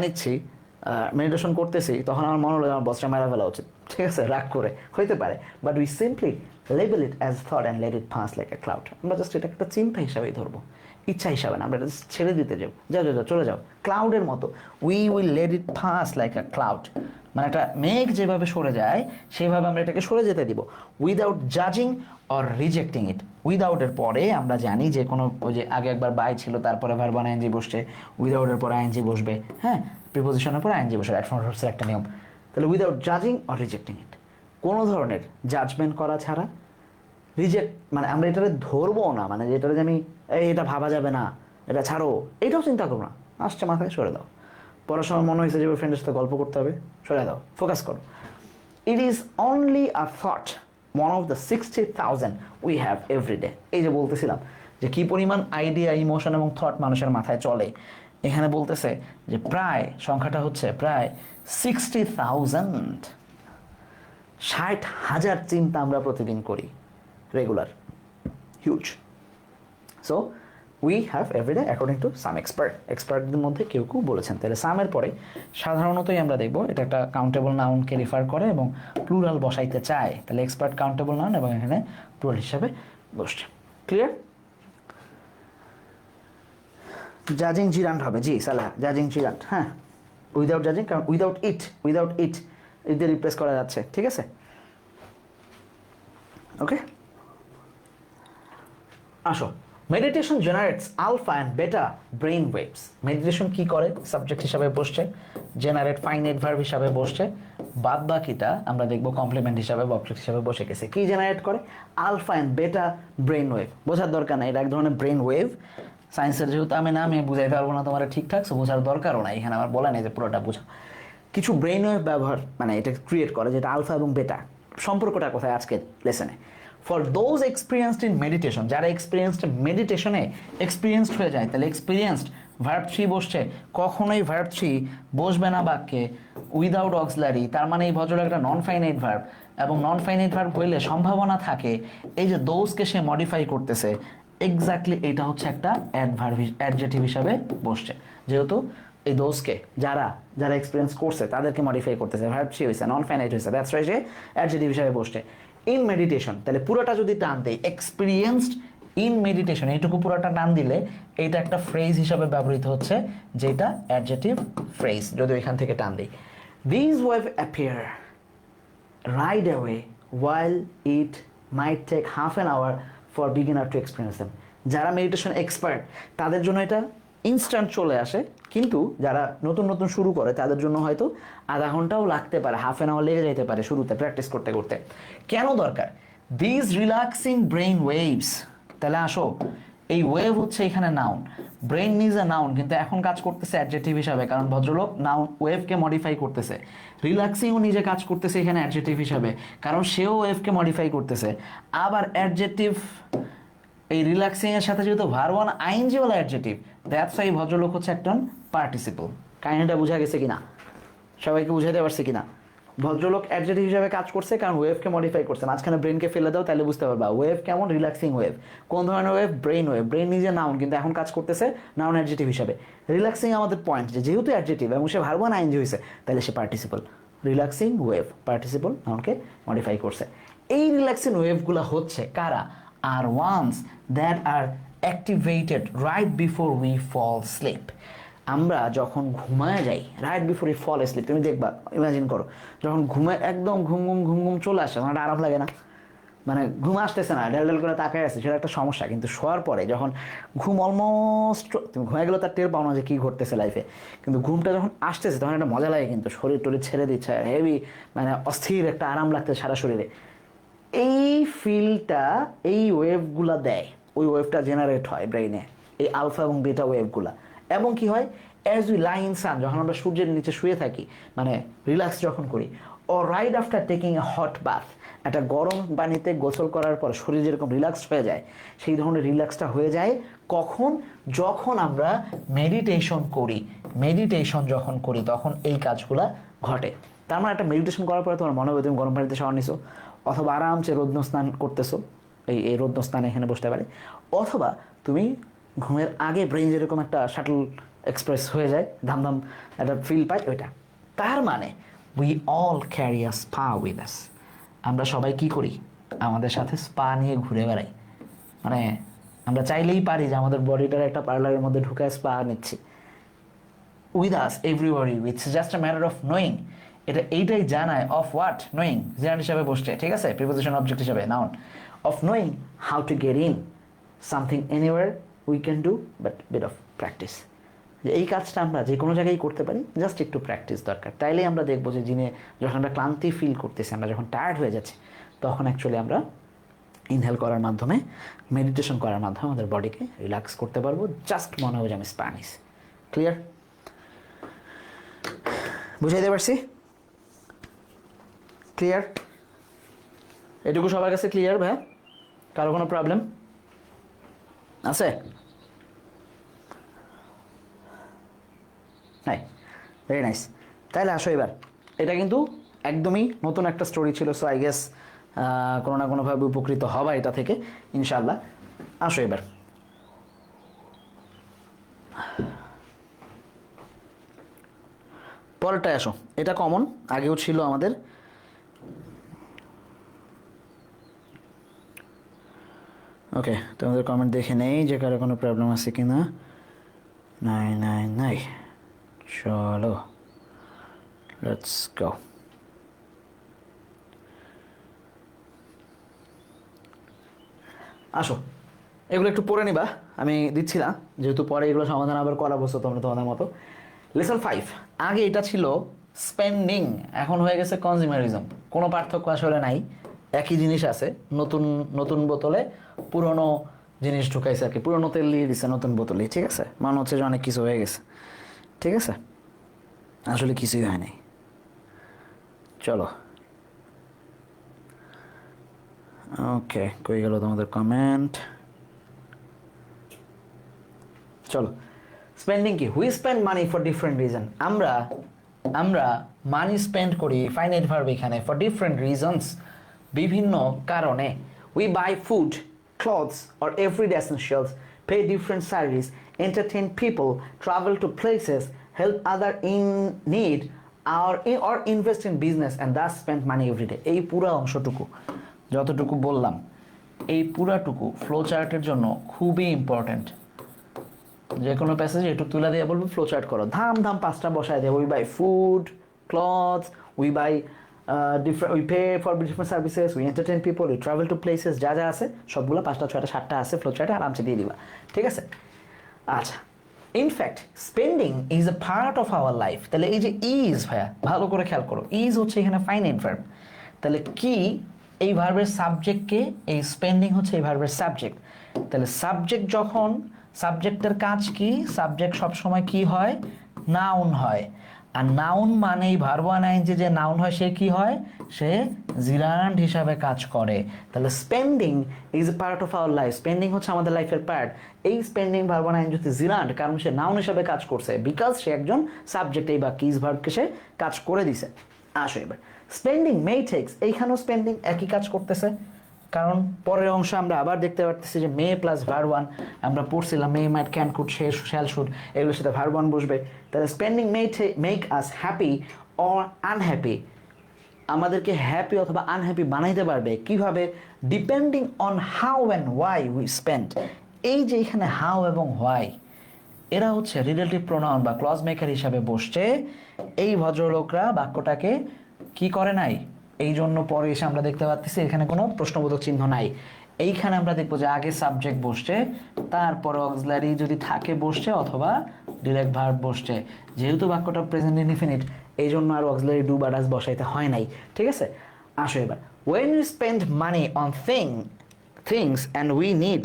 নিচ্ছি, মেডিটেশন করতেছি, তখন আমার মনে হলো আমার বসটা মেরা ফেলা উচিত, ঠিক আছে, রাগ করে, হইতে পারে, but we simply label it as thought and let it pass like a cloud. আমরা জাস্ট এটা একটা চিন্তা হিসাবেই ধরবো, ইচ্ছা হিসাবে না, আমরা এটা ছেড়ে দিতে যাবো, যাও যাও চলে যাও, ক্লাউডের মতো, we will let it pass like a cloud, মানে একটা মেঘ যেভাবে সরে যায় সেভাবে আমরা এটাকে সরে যেতে দিব, উইদাউট জাজিং অর রিজেক্টিং ইট। উইদাউটের পরে আমরা জানি যে কোনো, ওই যে আগে একবার বাই ছিল, তারপরে ভার্ব আইএনজি বসছে, উইদাউটের পরে আইএনজি বসবে, হ্যাঁ, প্রিপোজিশনের পরে আইএনজি বসে, অ্যাড ভার্বসের একটা নিয়ম। তাহলে উইদাউট জাজিং অর রিজেক্টিং ইট, কোনো ধরনের জাজমেন্ট করা ছাড়া, রিজেক্ট মানে আমরা এটাকে ধরবো না, মানে যেটা যে আমি এটা ভাবা যাবে না, এটা ছাড়ো, এটাও চিন্তা করো না, আসছে মাথায় সরে দাও, পড়াশোনার মনে হয়েছে যে ফ্রেন্ডের সাথে গল্প করতে হবে, সরে দাও, ফোকাস করো। It is only a thought, one of the 60,000 we have everyday. এই যে বলতেছিলাম যে কি পরিমাণ আইডিয়া, ইমোশন এবং থট মানুষের মাথায় চলে, এখানে বলতেছে যে প্রায় সংখ্যাটা হচ্ছে প্রায় 60,000, 60,000 চিন্তা আমরা প্রতিদিন করি regular, huge. So we have everyday according to some এক্সপার্টদের মধ্যে কেউ কেউ বলেছেন। তাহলে সামের পরে সাধারণতই আমরা দেখব এটা একটা কাউন্টেবল নাউনকে রিফার করে এবং প্লুরাল বসাইতে চায়, তাহলে এক্সপার্ট কাউন্টেবল নাউন এবং এখানে প্লুরাল হিসাবে বসছে। ক্লিয়ার? জাজিং জিরান্ট হবে, জি সালাহ, জাজিং জিরান্ট, হ্যাঁ, উইদাউট জাজিং, কারণ উইদাউট ইট দিয়ে রিপ্লেস করা যাচ্ছে, ঠিক আছে, ওকে। আসো, মেডিটেশন জেনারেটস আলফা অ্যান্ড বেটা ব্রেইন ওয়েভস। মেডিটেশন কি করে, সাবজেক্ট হিসাবে বসছে, জেনারেট ফাইনাইট ভার্ব হিসাবে বসছে, বাদ বাকিটা আমরা দেখবো কমপ্লিমেন্ট হিসাবে বা অবজেক্ট হিসাবে বসে গেছে। কি জেনারেট করে, আলফা অ্যান্ড বেটা ব্রেইন ওয়েভ। বোঝার দরকার নাই, এটা এক ধরনের ব্রেইন ওয়েভ, সায়েন্সের যেহেতু আমি বুঝাই পারবো না তোমার ঠিকঠাক, সো বোঝার দরকারও নাই, এখানে আমার বলা নেই যে পুরোটা বোঝা। কিছু ব্রেইন ওয়েভ ব্যবহার মানে এটা ক্রিয়েট করে, যেটা আলফা এবং বেটা। সম্পর্কটা কোথায় আজকের লেসনে, for those experienced in meditation, যারা এক্সপিরিয়েন্সড মেডিটেশনে এক্সপিরিয়েন্সড হয়ে যায়, তাহলে এক্সপিরিয়েন্সড ভার্ব 3 বসছে, কখনোই ভার্ব 3 বসবে না বাক্যে উইদাউট অক্সিলারি, তার মানে এই ভদ্রলোক একটা নন ফাইনাইট ভার্ব, এবং নন ফাইনাইট ভার্ব হইলে সম্ভাবনা থাকে এই যে দোজকে সে মডিফাই করতেছে, এক্স্যাক্টলি এটা হচ্ছে একটা অ্যাডজেক্টিভ হিসাবে বসছে, যেহেতু এই দোজকে যারা এক্সপিরিয়েন্স করছে তাদেরকে মডিফাই করতেছে, ভার্ব 3 হয়েছে, নন ফাইনাইট হয়েছে, দ্যাটস ওয়াই সে অ্যাডজেক্টিভ হিসাবে বসছে। ইন মেডিটেশন, তাহলে পুরোটা যদি টান দেয়, এক্সপিরিয়েন্সড ইন মেডিটেশন, এইটুকু পুরোটা টান দিলে এইটা একটা ফ্রেজ হিসাবে ব্যবহৃত হচ্ছে, যেটা অ্যাডজেক্টিভ ফ্রেজ, যদি এখান থেকে টান দিই। This wave appear right away while it might take half an hour for beginner to experience them. যারা মেডিটেশন এক্সপার্ট তাদের জন্য এটা ইনস্ট্যান্ট চলে আসে, কিন্তু যারা নতুন নতুন শুরু করে তাদের জন্য হয়তো আধা ঘন্টাও লাগতে পারে, হাফ অ্যান আওয়ার লেগে যেতে পারে শুরুতে প্র্যাকটিস করতে করতে। কেন দরকার দিস রিল্যাক্সিং ব্রেইন ওয়েভস? তাহলে আসো, এই ওয়েভ হচ্ছে এখানে নাউন, ব্রেইন নিজ এ নাউন, কিন্তু এখন কাজ করতেছে অ্যাডজেক্টিভ হিসাবে, কারণ ভদ্রলোক নাউন ওয়েভকে মডিফাই করতেছে। রিল্যাক্সিংও নিজে কাজ করতেছে এখানে অ্যাডজেক্টিভ হিসাবে, কারণ সেও ওয়েভকে মডিফাই করতেছে। আবার অ্যাডজেক্টিভ এই রিল্যাক্সিং এর সাথে যেহেতু ভার্ব ওয়ান আইএনজি ওয়ালা অ্যাডজেক্টিভ, দ্যাটস ওয়াই ভদ্রলোক হচ্ছে একটা পার্টিসিপল। কাহিনীটা বোঝা গেছে কিনা, সবাইকে বুঝাইতে পারছে কিনা? ভদ্রলোক অ্যাডজেক্টিভ হিসাবে কাজ করছে কারণ ওয়েভকে মডিফাই করছে। মাঝখানে ব্রেনকে ফেলে দাও, তাহলে বুঝতে পারবা ওয়েভ কেমন, রিল্যাক্সিং ওয়েভ। কোন ধরনের ওয়েভ? Brain wave. ব্রেন নিজে নাউন, কিন্তু এখন কাজ করতেছে নাউন অ্যাডজেক্টিভ হিসাবে। রিল্যাক্সিং আমাদের পয়েন্ট যে যেহেতু অ্যাডজেক্টিভ এবং সে ভার্ব ওয়ান আইএনজি হয়েছে, তাহলে সে পার্টিসিপল। রিল্যাক্সিং ওয়েভ, পার্টিসিপল নাউনকে মডিফাই করছে। এই রিল্যাক্সিং ওয়েভগুলো হচ্ছে কারা? Are ones that are activated right before we fall sleep. আমরা যখন ঘুমায় যাই, right before we fall sleep, তুমি দেখবা, ইমাজিন করো, যখন ঘুমায় একদম ঘুম ঘুম ঘুম ঘুম চলে আসে, মানে আরাম লাগে না, মানে ঘুম আসতেছে না, ডেল ডেল করে তাকায় আছে, সেটা একটা সমস্যা। কিন্তু শোয়ার পরে যখন ঘুম অলমোস্ট, তুমি ঘুমায় গেলেও তার টের পাও না যে কী ঘটতেছে লাইফে, কিন্তু ঘুমটা যখন আসতেছে তখন একটা মজা লাগে, কিন্তু শরীর টরীর ছেড়ে দিচ্ছে, হেভি মানে অস্থির একটা আরাম লাগতেছে সারা শরীরে। এই ফিলটা এই ওয়েভগুলা দেয়, ওই ওয়েভটা জেনারেট হয় ব্রেইনে, এই আলফা এবং বিটা ওয়েভগুলা। এবং কি হয়, অ্যাজ উই লাই ইন সান, যখন আমরা সূর্যের নিচে শুয়ে থাকি, মানে রিল্যাক্স যখন করি, ও right after taking a hot bath, একটা গরম পানিতে গোসল করার পর শরীর যেরকম রিল্যাক্স হয়ে যায়, সেই ধরনের রিল্যাক্সটা হয়ে যায় কখন? যখন আমরা মেডিটেশন করি। মেডিটেশন যখন করি তখন এই কাজগুলা ঘটে। তার মানে একটা মেডিটেশন করার পরে তোমার মনে হবে তুমি গরম পানিতে শাওয়ার নিছো, অথবা আরামসে রৌদ্র স্নান করতেছো, এই রৌদ্র স্নানে এখানে বসতে পারে, অথবা তুমি ঘুমের আগে ব্রেন যেরকম একটা শাটল এক্সপ্রেস হয়ে যায়, ধামধাম একটা ফিল পাই, ওইটা। তার মানে we all carry a spa with us. আমরা সবাই কি করি? আমাদের সাথে স্পা নিয়ে ঘুরে বেড়াই। মানে আমরা চাইলেই পারি যে আমাদের বডিটার একটা পার্লারের মধ্যে ঢুকায় স্পা নিচ্ছি। With us everybody, it's just a matter of knowing. এটা এইটাই জানায় অফ হোয়াট? নোয়িং, জেনারেল হিসাবে বসছে, ঠিক আছে, প্রিপোজিশন অবজেক্ট হিসাবে noun. Of knowing how to get in something anywhere we can do, but bit of practice. যে এই কাজটা আমরা যে কোনো জায়গায় করতে পারি, জাস্ট একটু প্র্যাকটিস দরকার। তাইলেই আমরা দেখবো যে যখন আমরা ক্লান্তি ফিল করতেছি, আমরা যখন টায়ার্ড হয়ে যাচ্ছি, তখন অ্যাকচুয়ালি আমরা ইনহেল করার মাধ্যমে, মেডিটেশন করার মাধ্যমে আমাদের বডিকে রিল্যাক্স করতে পারবো। জাস্ট মনে হবে যে আমি স্প্যানিশ। ক্লিয়ার? বুঝাইতে পারছি? ক্লিয়ার? এটুকু সবার কাছে ক্লিয়ার ভাই? কারো কোনো প্রবলেম আছে? হ্যাঁ, ভেরি নাইস। তাহলে আসো এবার, এটা কিন্তু একদমই নতুন একটা স্টোরি ছিল, সো আই গেস কোনো না কোনোভাবে উপকৃত হবা এটা থেকে ইনশাল্লাহ। আসো এবার, পরেরটায় আসো। এটা কমন, আগেও ছিল আমাদের। ওকে, তোমাদের কমেন্ট দেখে নেই যে কারো কোনো প্রবলেম আছে কি না। নাই নাই নাই, চলো লেটস গো। আসো, এগুলো একটু পড়ে নিবা, আমি দিচ্ছি না, যেহেতু পরে এগুলো সমাধান আবার করাবো, তোমরা তোমাদের মতো। লেসন 5, আগে এটা ছিল স্পেন্ডিং, এখন হয়ে গেছে কনজিউমারিজম। কোনো পার্থক্য আসলে নাই, একই জিনিস আছে, নতুন নতুন বোতলে পুরনো জিনিস ঢুকাইছে আর কি, পুরনো তেল দিয়ে দিচ্ছে নতুন বোতলে, ঠিক আছে। মনে হচ্ছে যে অনেক কিছু হয়ে গেছে, ঠিক আছে, আসলে কিছুই হয় নাই। চলো, ওকে, কই গেল তোমাদের কমেন্ট? চলো, স্পেন্ডিং কি? We spend money for different reason. আমরা মানি স্পেন্ড করি, ফাইনাইট ভার্ব এখানে, ফর ডিফারেন্ট রিজনস, বিভিন্ন কারণে। We buy food, clothes or everyday essentials, pay different salaries, entertain people, travel to places, help other in need, or invest in business and thus spend money every day। এই পুরো অংশটুকু যতটুকু বললাম, এই পুরাটুকু flow চার্টের জন্য খুবই ইম্পর্টেন্ট। যে কোনো প্যাসেজে একটু তুলে দিয়ে বলবো ফ্লো চার্ট করো, ধাম ধাম 5টা বসায় দেবো। We buy food, clothes, we by we pay for different services, we entertain people, we travel to places, যা যা আছে সবগুলো 5টা 6টা 7টা আছে ফ্লো চার্টে, আরামসে দিয়ে দিবা, ঠিক আছে। আচ্ছা, in fact spending is a part of our life. তাহলে এই যে ইজ, ভাইয়া ভালো করে খেয়াল করো, ইজ হচ্ছে এখানে ফাইনাইট ভার্ব। তাহলে কি এই ভার্বের সাবজেক্টকে, এই স্পেন্ডিং হচ্ছে এই ভার্বের সাবজেক্ট। তাহলে সাবজেক্ট যখন, সাবজেক্টের কাজ কি, সাবজেক্ট সবসময় কি হয়, নাউন হয়। আর নাউন মানেই ভার্ব ওয়ান আইএনজি যে নাউন হয় সে কি হয়, সে জিরান্ড হিসাবে কাজ করে। তাহলে spending is a part of our life, spending হচ্ছে আমাদের লাইফের পার্ট। এই spending verb one I N G gerund, কারণ সে নাউন হিসাবে কাজ করছে, বিকজ সে একজন সাবজেক্ট, এই বা কিজ ভার্বকে সে কাজ করে দিছে। আসো এবার স্পেন্ডিং মে টেক্স, এইখানেও স্পেন্ডিং একই কাজ করতেছে, কারণ পরের অংশ আমরা আবার দেখতে পারতেছি যে মে প্লাস ভার্ব ওয়ান, আমরা পড়ছিলাম মে মাইট ক্যান কুড সে শ্যাল শুড, এগুলোর সাথে ভার্ব ওয়ান বসবে। তাহলে spending may make us happy or unhappy, আমাদেরকে হ্যাপি অথবা আনহ্যাপি বানাইতে পারবে কিভাবে, depending on how and why we spend. এই যে এখানে হাউ এবং হোয়াই, এরা হচ্ছে রিলেটিভ প্রোনাউন বা ক্লজ মেকার হিসাবে বসছে। এই ভদ্রলোকরা বাক্যটাকে কি করে নাই, এই জন্য পরে এসে আমরা দেখতে পাচ্ছি এখানে কোনো প্রশ্নবোধক চিহ্ন নাই। এইখানে আমরা দেখবো যে আগে সাবজেক্ট বসছে, তারপর অক্সিলারি যদি থাকে বসছে, অথবা ডিরেক্ট ভার্ব বসছে। যেহেতু বাক্যটা প্রেজেন্ট ইনডিফিনিট, এই জন্য আর অক্সিলারি ডু বা ডাজ বসাইতে হয় নাই। ঠিক আছে, আসো এবার when we spend money on things and we need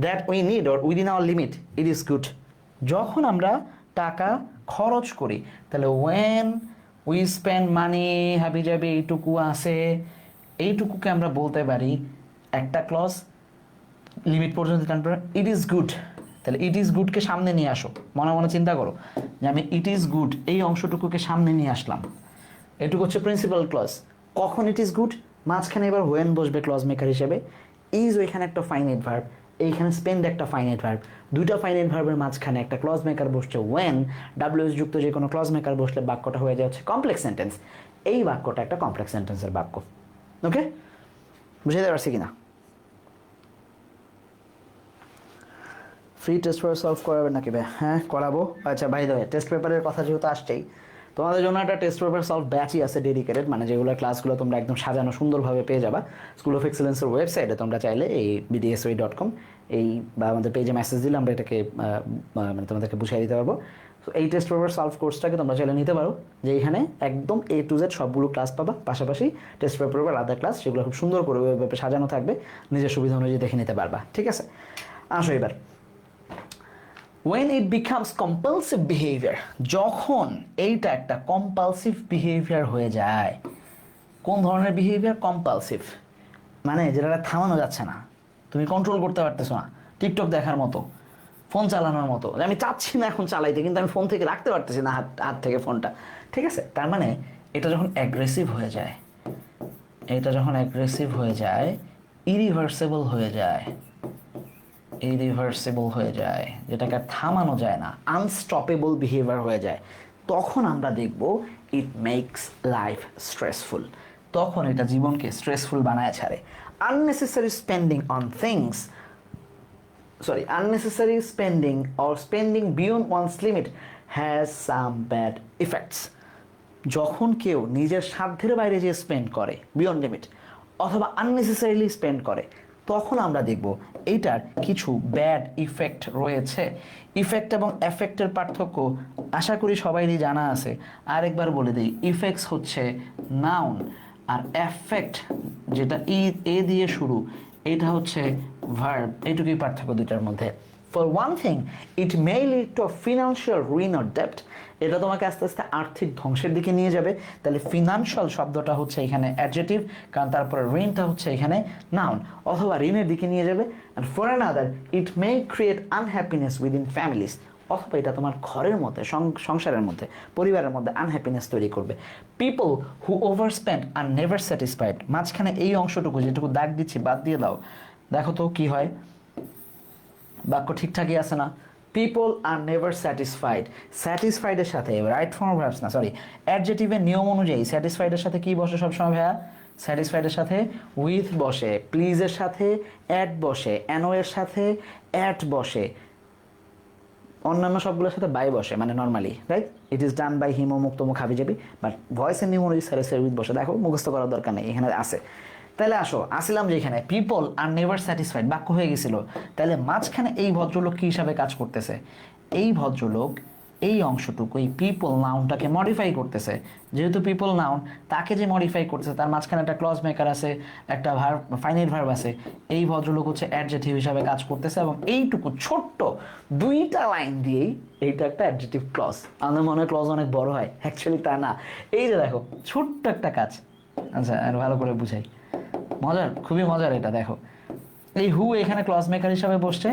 that we need or within our limit, it is good. যখন আমরা টাকা খরচ করি, তাহলে when we spend money, হাবি যাবি এইটুকু আছে, এইটুকুকে আমরা বলতে পারি একটা ক্লজ লিমিট পর্যন্ত টান করে ইট ইজ গুড। তাহলে ইট ইজ গুডকে সামনে নিয়ে আসো, মনে মনে চিন্তা করো যে আমি ইট ইজ গুড এই অংশটুকুকে সামনে নিয়ে আসলাম, এটুকু হচ্ছে প্রিন্সিপাল ক্লজ। কখন ইট ইজ গুড, মাঝখানে এবার হোয়েন বসবে ক্লজ মেকার হিসেবে, ইজ ওইখানে একটা ফাইনাইট ভার্ব, এইখানে স্পেন্ড একটা ফাইনাইট ভার্ব, দুইটা ফাইনাইট ভার্বের মাঝখানে একটা ক্লজ মেকার বসছে ওয়েন, ডাব্লিউএস যুক্ত যে কোনো ক্লজ মেকার বসলে বাক্যটা হয়ে যায় হচ্ছে কমপ্লেক্স সেন্টেন্স। এই বাক্যটা একটা কমপ্লেক্স সেন্টেন্সের বাক্য। ওকে, বুঝতে পারছি কিনা? ফ্রি টেস্ট পেপার সলভ করাবেন নাকি ভাই? হ্যাঁ করাবো। আচ্ছা ভাই, দেবে টেস্ট পেপারের কথা যেহেতু আসছেই, তোমাদের জন্য একটা টেস্ট পেপার সলভ ব্যাচই আছে ডেডিকেটেড, মানে যেগুলো ক্লাসগুলো তোমরা একদম সাজানো সুন্দরভাবে পেয়ে যাবা স্কুল অফ এক্সেলেন্সের ওয়েবসাইটে। তোমরা চাইলে এই bdsoi.com এই বা আমাদের পেজে মেসেজ দিলে আমরা এটাকে মানে তোমাদেরকে বুঝিয়ে দিতে পারবো। তো এই টেস্ট পেপার সলভ কোর্সটাকে তোমরা চাইলে নিতে পারো, যে এখানে একদম A to Z সবগুলো ক্লাস পাবা, পাশাপাশি টেস্ট পেপার আলাদা ক্লাস, সেগুলো খুব সুন্দর করে ওইভাবে সাজানো থাকবে, নিজের সুবিধা অনুযায়ী দেখে নিতে পারবা। ঠিক আছে, আসো এবার when it becomes compulsive behavior, যখন এইটা একটা কম্পালসিভ বিহেভিয়ার হয়ে যায়। কোন ধরনের বিহেভিয়ার? কম্পালসিভ, মানে যেটা থামানো যাচ্ছে না, তুমি কন্ট্রোল করতে পারতেছো না, টিকটক দেখার মতো, ফোন চালানোর মতো, আমি চাচ্ছি না এখন চালাইতে, কিন্তু আমি ফোন থেকে রাখতে পারতেছি না হাত থেকে ফোনটা। ঠিক আছে, তার মানে এটা যখন অ্যাগ্রেসিভ হয়ে যায়, এটা যখন অ্যাগ্রেসিভ হয়ে যায়, ইরিভার্সেবল হয়ে যায়, ইরিভার্সিবল হয়ে যায়, যেটাকে থামানো যায় না, আনস্টপেবল বিহেভিয়ার হয়ে যায়, তখন আমরা দেখব ইট মেক্স লাইফ স্ট্রেসফুল। তখন এটা জীবনকে স্ট্রেসফুল বানায় ছাড়ে। Unnecessary spending on things, unnecessary spending or spending beyond one's limit has some bad effects. যখন কেউ নিজের সাধ্যের বাইরে যে স্পেন্ড করে বিয়ন্ড লিমিট, অথবা আননেসেসারিলি স্পেন্ড করে, তখন আমরা দেখব এইটার কিছু ব্যাড ইফেক্ট রয়েছে। ইফেক্ট এবং এফেক্টের পার্থক্য আশা করি সবাইরই জানা আছে, আরেকবার বলে দিই। ইফেক্টস হচ্ছে নাউন, আর এফেক্ট যেটা এ দিয়ে শুরু, এটা হচ্ছে ভার্ব। এইটুকুই পার্থক্য দুইটার মধ্যে। For one thing, it may lead to financial ruin or ডেপ্ট, এটা তোমাকে আস্তে আস্তে আর্থিক ধ্বংসের দিকে নিয়ে যাবে। তাহলে ফিনান্সিয়াল শব্দটা হচ্ছে এখানে অ্যাডজেক্টিভ, কারণ তারপরে ঋণটা হচ্ছে এখানে নাউন, অথবা ঋণের দিকে নিয়ে যাবে। And for another, it May create unhappiness within families, অথবা এটা তোমার ঘরের মধ্যে, সংসারের মধ্যে, পরিবারের মধ্যে আনহ্যাপিনেস তৈরি করবে। People who overspend are never satisfied, মাঝখানে এই অংশটুকু যেটুকু দাগ দিচ্ছি বাদ দিয়ে দাও, দেখো তো কি হয়, বাক্য ঠিকঠাকই আছে না? পিপল আর নেভার স্যাটিসফাইড, স্যাটিসফাইডের সাথে রাইট ফর্ম ভার্বস না, সরি, অ্যাডজেক্টিভের নিয়ম অনুযায়ী স্যাটিসফাইডের সাথে কি বসে সবসময় ভাইয়া? স্যাটিসফাইডের সাথে উইথ বসে, প্লিজের সাথে অ্যাট বসে, অ্যানো এর সাথে অ্যাট বসে, অন্যান্য সবগুলোর সাথে বাই বসে, মানে normally, right? It is done by him, মুক্ত মুখ হাবি যাবি, বাট ভয়েসের নিয়ম অনুযায়ী স্যাটিসফাইড উইথ বসে। দেখো মুখস্থ করার দরকার নেই, এখানে আছে। তাহলে আসো আসিলাম যেখানে পিপল আর নেভার স্যাটিসফাইড বাক্য হয়ে গেছিল, তাহলে মাঝখানে এই ভদ্রলোক কি হিসাবে কাজ করতেছে? এই ভদ্রলোক এই অংশটুকু এই পিপল নাউনটাকে মডিফাই করতেছে। যেহেতু পিপল নাউন, তাকে যে মডিফাই করতেছে তার মাঝখানে একটা ক্লজ মেকার আছে, একটা ভার্ব, ফাইনাইট ভার্ব আছে। এই ভদ্রলোক হচ্ছে অ্যাডজেক্টিভ হিসাবে কাজ করতেছে, এবং এইটুকু ছোট্ট 2টা লাইন দিয়েই এইটা একটা অ্যাডজেক্টিভ ক্লজ। আমাদের মনে হয় ক্লজ অনেক বড় হয়, অ্যাকচুয়ালি তা না। এই যে দেখো ছোট্ট একটা কাজ। আচ্ছা আর ভালো করে বুঝাই, মজার, খুবই মজার এটা। দেখো এই হু এখানে ক্লজ মেকার হিসাবে বসছে,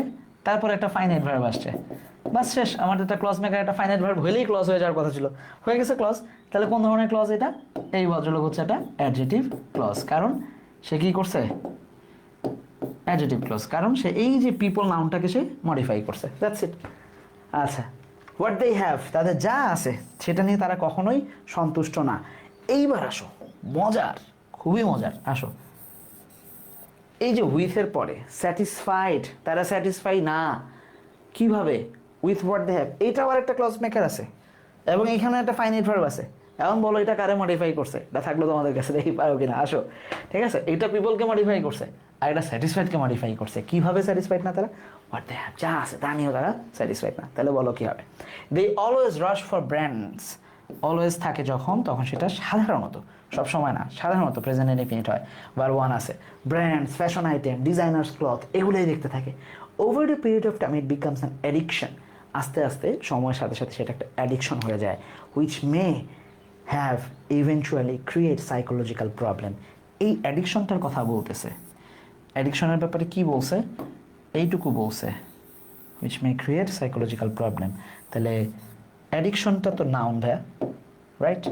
তারপর একটা ফাইনাইট ভার্ব আসছে, বাস শেষ। আমার একটা ক্লজ মেকার একটা ফাইনাইট ভার্ব হলেই ক্লজ হয়ে যাওয়ার কথা ছিল, হয়ে গেছে ক্লজ। তাহলে কোন ধরনের ক্লজ এটা? এই ভদ্রলোক হচ্ছে একটা অ্যাডজেক্টিভ ক্লজ, কারণ সে কি করছে? অ্যাডজেক্টিভ ক্লজ, কারণ সে এই যে পিপল নাউনটাকে সে মডিফাই করছে। That's it. আচ্ছা, হোয়াট দে হ্যাভ, তাদের যা আছে সেটা নিয়ে তারা কখনোই সন্তুষ্ট না। এইবার আসো, মজার, খুবই মজার। আসো, এই যে উইথের পরে স্যাটিসফাইড, তারা স্যাটিসফাই না। কিভাবে? উইথ হোয়াট দে হ্যাভ, এটা আবার একটা ক্লজ মেকার আছে, এবং এখানে একটা ফাইনাইট ভার্ব আছে। এখন বলো এটা কারে মডিফাই করছে? এটা থাকলো তোমাদের কাছে, দেখি পারো কিনা। আসো, ঠিক আছে, এটা পিপলকে মডিফাই করছে, আর এটা স্যাটিসফাইডকে মডিফাই করছে। কিভাবে স্যাটিসফাইড না তারা? হোয়াট দে হ্যাভ, যা আছে তা নিয়েও তারা স্যাটিসফাইড না। তাহলে বলো কি হবে? They always rush for brands. Always থাকে যখন, তখন সেটা সাধারণত, সব সময় না, সাধারণত প্রেজেন্ট ইনডিফিনিট হয়। বার ওয়ান আছে, brands, fashion item, designers cloth, এগুলোই দেখতে থাকে। Over the period of time it becomes an addiction. আস্তে আস্তে সময়ের সাথে সাথে সেটা একটা অ্যাডিকশন হয়ে যায়, which may have eventually create psychological problem. এই অ্যাডিকশনটার কথা বলতেছে। অ্যাডিকশনের ব্যাপারে কি বলছে? এইটুকু বলছে, which may create psychological problem. তাহলে অ্যাডিকশনটা তো নাউন ভাইয়া, রাইট?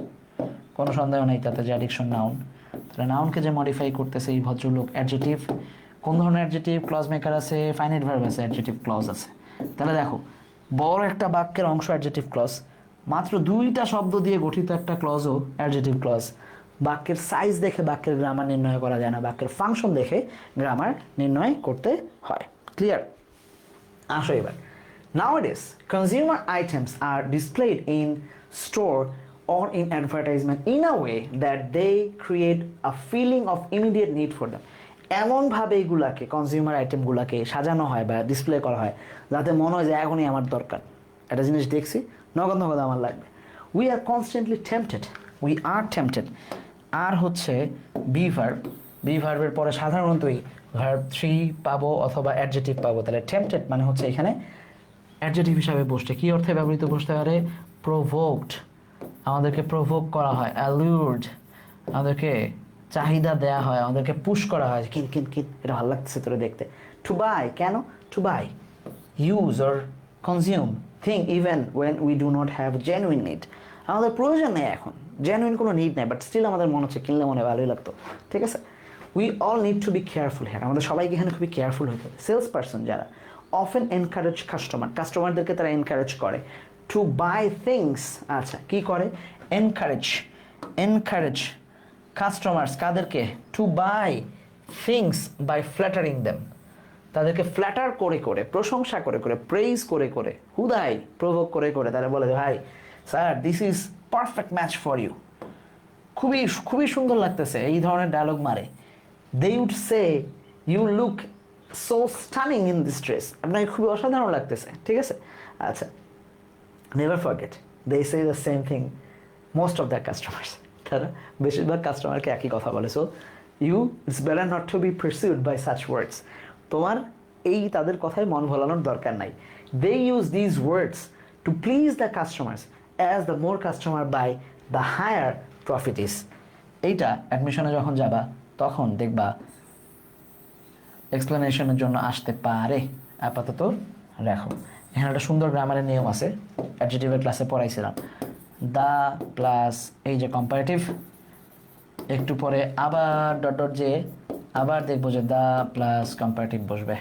কোনো সন্দেহ নেই তাতে যে অ্যাডিকশন নাউন। তাহলে নাউনকে যে মডিফাই করতেছে এই ভদ্রলোক অ্যাডজেটিভ। কোন ধরনের অ্যাডজেটিভ? ক্লজ মেকার আছে, ফাইনাইট ভার্ব আছে, অ্যাডজেটিভ ক্লজ আছে। তাহলে দেখো, বড় একটা বাক্যের অংশ অ্যাডজেটিভ ক্লজ, মাত্র 2টা শব্দ দিয়ে গঠিত একটা ক্লজও অ্যাডজেটিভ ক্লজ। বাক্যের সাইজ দেখে বাক্যের গ্রামার নির্ণয় করা যায় না, বাক্যের ফাংশন দেখে গ্রামার নির্ণয় করতে হয়। ক্লিয়ার? আসো এবার, nowadays consumer items are displayed in store or in advertisement in a way that they create a feeling of immediate need for them. এমনভাবে এগুলাকে, কনজিউমার আইটেমগুলোকে সাজানো হয় বা ডিসপ্লে করা হয় যাতে মনে হয় যে এখনই আমার দরকার, একটা জিনিস দেখছি নগদ নগদ আমার লাগবে। We are constantly tempted, we are tempted. আর হচ্ছে বি ভার্ব, বি ভার্বের পরে সাধারণতই ভার্ব 3 পাবো অথবা অ্যাডজেটিভ পাবো। তাহলে টেম্পটেড মানে হচ্ছে এখানে অ্যাডজেটিভ হিসাবে বসছে। কী অর্থে ব্যবহৃত বসতে পারে? প্রোভোকড, আমাদেরকে প্রোভোক করা হয়। অ্যালুরড, আমাদেরকে চাহিদা দেয়া হয়, আমাদেরকে পুশ করা হয়, কিন কিন কিন, এটা ভালো লাগতেছে তোরা দেখতে। টু বাই, কেন? To buy, use or consume thing even when we do not have genuine need. আমাদের প্রয়োজন নেই এখন, জেনুইন কোনো নিড নেই, বাট স্টিল আমাদের মনে হচ্ছে কিনলে মনে ভালোই লাগতো। ঠিক আছে? We all need to be careful হ্যাঁ, আমাদের সবাইকে এখানে খুবই কেয়ারফুল হতে হবে। সেলস পার্সন যারা অফেন এনকারেজ কাস্টমারদেরকে তারা এনকারেজ করে টু বাই থিংস। আচ্ছা, কি করে? এনকারেজ কাস্টমার্স, কাদেরকে? To buy things by flattering them, তাদেরকে ফ্ল্যাটার করে করে, প্রশংসা করে করে, প্রেইজ করে করে, হুদাই প্রভোগ করে করে তারা বলে যে ভাই sir this is perfect match for you, খুবই খুবই সুন্দর লাগতেছে, এই ধরনের ডায়লগ মারে। They would say you look so stunning in this dress, আপনাকে খুবই অসাধারণ লাগতেছে। ঠিক আছে? আচ্ছা, never forget they say the same thing most of the customers, তারা বেশিরভাগ কাস্টমারকে একই কথা বলে। So you it's better not to be persuaded by such words, তোমার এই তাদের কথায় মন ভোলানোর দরকার নাই। They use these words to please the customers, as the more customer buy the higher profit is. এইটা অ্যাডমিশনে যখন যাবা তখন দেখবা এক্সপ্লেনেশনের জন্য আসতে পারে। আপাতত রাখো, এখানে একটা সুন্দর গ্রামারের নিয়ম আছে, অ্যাডজেটিভের ক্লাসে পড়াইছিলাম। দা প্লাস এই যে কম্পারেটিভ, একটু পরে আবার ডট ডট যে আবার দেখবো যে দা প্লাস কম্পারেটিভ বসবে।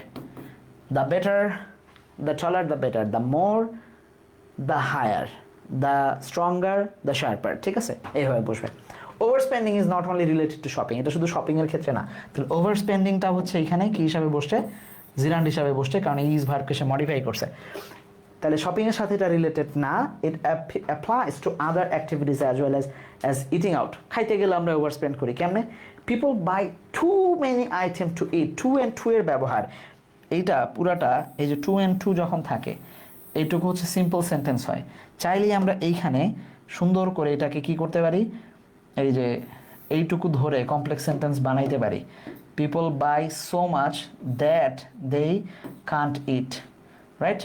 The better, the taller, the better, the more, the higher, the stronger, the sharper. ঠিক আছে? এইভাবে বসবে। Overspending is not only related to shopping, এটা শুধু শপিংয়ের ক্ষেত্রে না। তাহলে ওভার স্পেন্ডিংটা হচ্ছে এখানে কি হিসাবে বসছে? জিরান্ড হিসাবে বসছে, কারণ ইজ ভার্বকে সে মডিফাই করছে। তাহলে শপিংয়ের সাথে এটা রিলেটেড না, it applies to other activities as well as eating out. খাইতে গেলে আমরা ওভার স্পেন্ড করি কেমনে? People buy too many item to eat. To and too এর ব্যবহার, এইটা পুরাটা এই যে টু অ্যান্ড টু যখন থাকে এইটুকু হচ্ছে সিম্পল সেন্টেন্স হয়। চাইলেই আমরা এইখানে সুন্দর করে এটাকে কি করতে পারি, এই যে এইটুকু ধরে কমপ্লেক্স সেন্টেন্স বানাইতে পারি। People buy so much that they can't eat, right?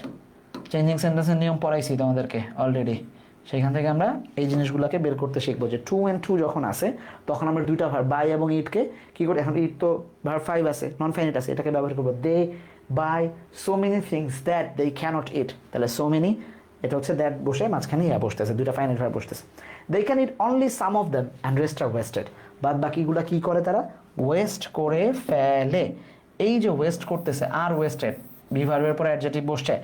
Changing সেন্টেন্সের নিয়ম পড়াইছি তোমাদেরকে অলরেডি, সেইখান থেকে আমরা এই জিনিসগুলোকে বের করতে শিখবো যে টু অ্যান্ড টু যখন আসে তখন আমরা দুইটা ভার্ব বাই এবং ইটকে কী করি, এখন ইট তো ভার্ব 5 আছে, নন ফাইনাইট আছে, এটাকে ব্যবহার করবো they buy so many things that they cannot eat. তাহলে সো মেনি, এটা হচ্ছে দ্যাট বসে মাঝখানে ইয়া বসতেছে, দুইটা ফাইনাইট ভার্ব বসতেছে। They can eat only some of them and rest are wasted. বাদ বাকিগুলা কী করে তারা? ওয়েস্ট করে ফেলে। এই যে ওয়েস্ট করতেছে আর ওয়েস্টেড, বি ভার্বের পরে অ্যাডজেক্টিভ বসছে।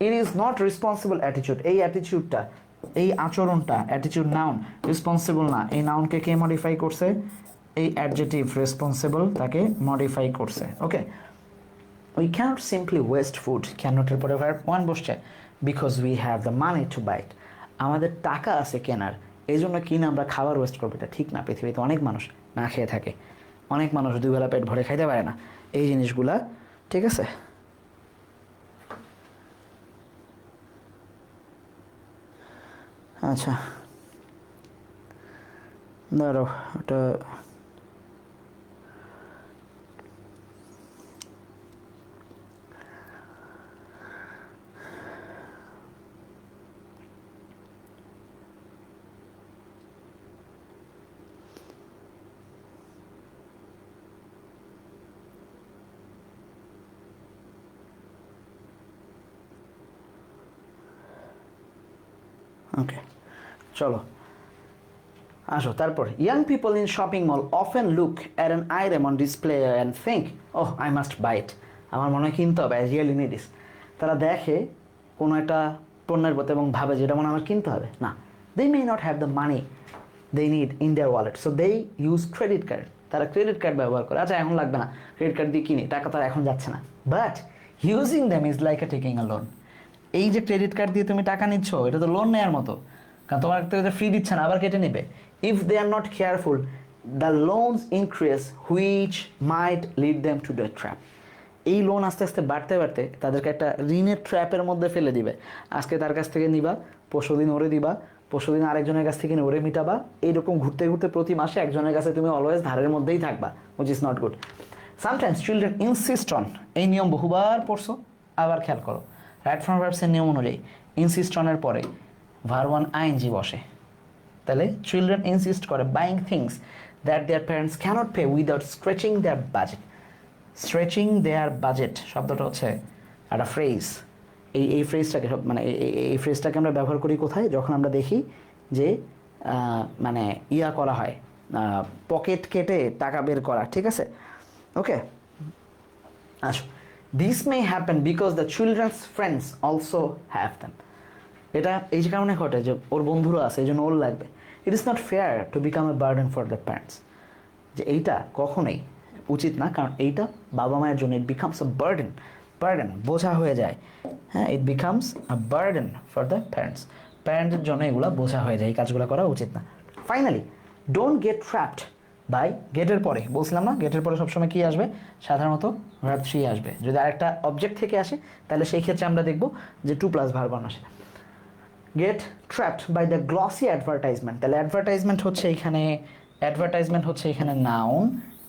It is not responsible attitude, এই অ্যাটিটিউডটা, এই আচরণটা, অ্যাটিটিউড নাউন, রেসপন্সিবল না। এই নাউনকে কে মডিফাই করছে? এই অ্যাডজেক্টিভ রেসপন্সিবল তাকে মডিফাই করছে। Okay, we cannot simply waste food, ক্যানটের পরে ভার্ব 1 বসছে, because we have the money to buy it. আমাদের টাকা আছে কেনার, এই জন্য কিনে আমরা খাবার ওয়েস্ট করবো, এটা ঠিক না। পৃথিবীতে অনেক মানুষ না খেয়ে থাকে, অনেক মানুষ দুবেলা পেট ভরে খাইতে পারে না, এই জিনিসগুলা, ঠিক আছে? আচ্ছা ধরো ওটা ওকে চলো আসো। তারপর young people in shopping mall often look at an item on display and think, oh I must buy it, আমার মনে হয় কিনতে হবে, আই রিয়েলি নিড ইট। তারা দেখে কোনো একটা পণ্যের প্রতি এবং ভাবে যেটা মনে আমার কিনতে হবে না। They may not have the money they need in their wallet, so they use credit card. তারা ক্রেডিট কার্ড ব্যবহার করে। আচ্ছা এখন লাগবে না, ক্রেডিট কার্ড দিয়ে কিনি, টাকা তারা এখন যাচ্ছে না। But using them is like a taking a loan. এই যে ক্রেডিট কার্ড দিয়ে তুমি টাকা নিচ্ছ, এটা তো লোন নেওয়ার মতো, কারণ তোমার ফ্রি দিচ্ছে না, আবার কেটে নেবে। If they are not careful the loans increase which might lead them to the trap. এই লোন আস্তে আস্তে বাড়তে বাড়তে তাদেরকে একটা ঋণের ট্র্যাপের মধ্যে ফেলে দিবে। আজকে তার কাছ থেকে নিবা, পরশুদিন ওরে দিবা, পরশুদিন আরেকজনের কাছ থেকে নিয়ে ওরে মিটাবা, এইরকম ঘুরতে ঘুরতে প্রতি মাসে একজনের কাছে তুমি অলওয়েজ ধারের মধ্যেই থাকবা, which is not good. Sometimes children insist on, এই নিয়ম বহুবার পড়ছো, আবার খেয়াল করো। রাইট ফ্রম ভার্বসের নিয়ম অনুযায়ী ইনসিস্ট অনের পরে ভার্ব 1 আইএনজি বসে। তাহলে চিলড্রেন ইনসিস্ট করে buying things that their parents cannot pay without stretching their budget. Stretching their budget শব্দটা হচ্ছে একটা ফ্রেজ। এই ফ্রেজটাকে মানে এই ফ্রেজটাকে আমরা ব্যবহার করি কোথায়? যখন আমরা দেখি যে মানে ইয়া করা হয়, পকেট কেটে টাকা বের করা, ঠিক আছে? ওকে আসো। This may happen because the children's friends also have them. এটা এই যে কারণে ঘটে যে ওর বন্ধুরা আছে, এই জন্য ওর লাগবে। It is not fair to become a burden for the parents, যে এইটা কখনোই উচিত না, কারণ এইটা বাবা মায়ের জন্য it becomes a burden, burden বোঝা হয়ে যায়। হ্যাঁ, it becomes a burden for the parents, প্যারেন্টের জন্য এগুলো বোঝা হয়ে যায়, এই কাজগুলো করা উচিত না। Finally don't get trapped by, গেটের পরে বলছিলাম না, গেটের পরে সবসময় কী আসবে? সাধারণত ভার্ব 3 আসবে। যদি আরেকটা অবজেক্ট থেকে আসে তাহলে সেই ক্ষেত্রে আমরা দেখব যে 2 প্লাস ভার্ব আসে। Get trapped by the glossy advertisement, তাহলে অ্যাডভার্টাইজমেন্ট হচ্ছে এখানে নাউন,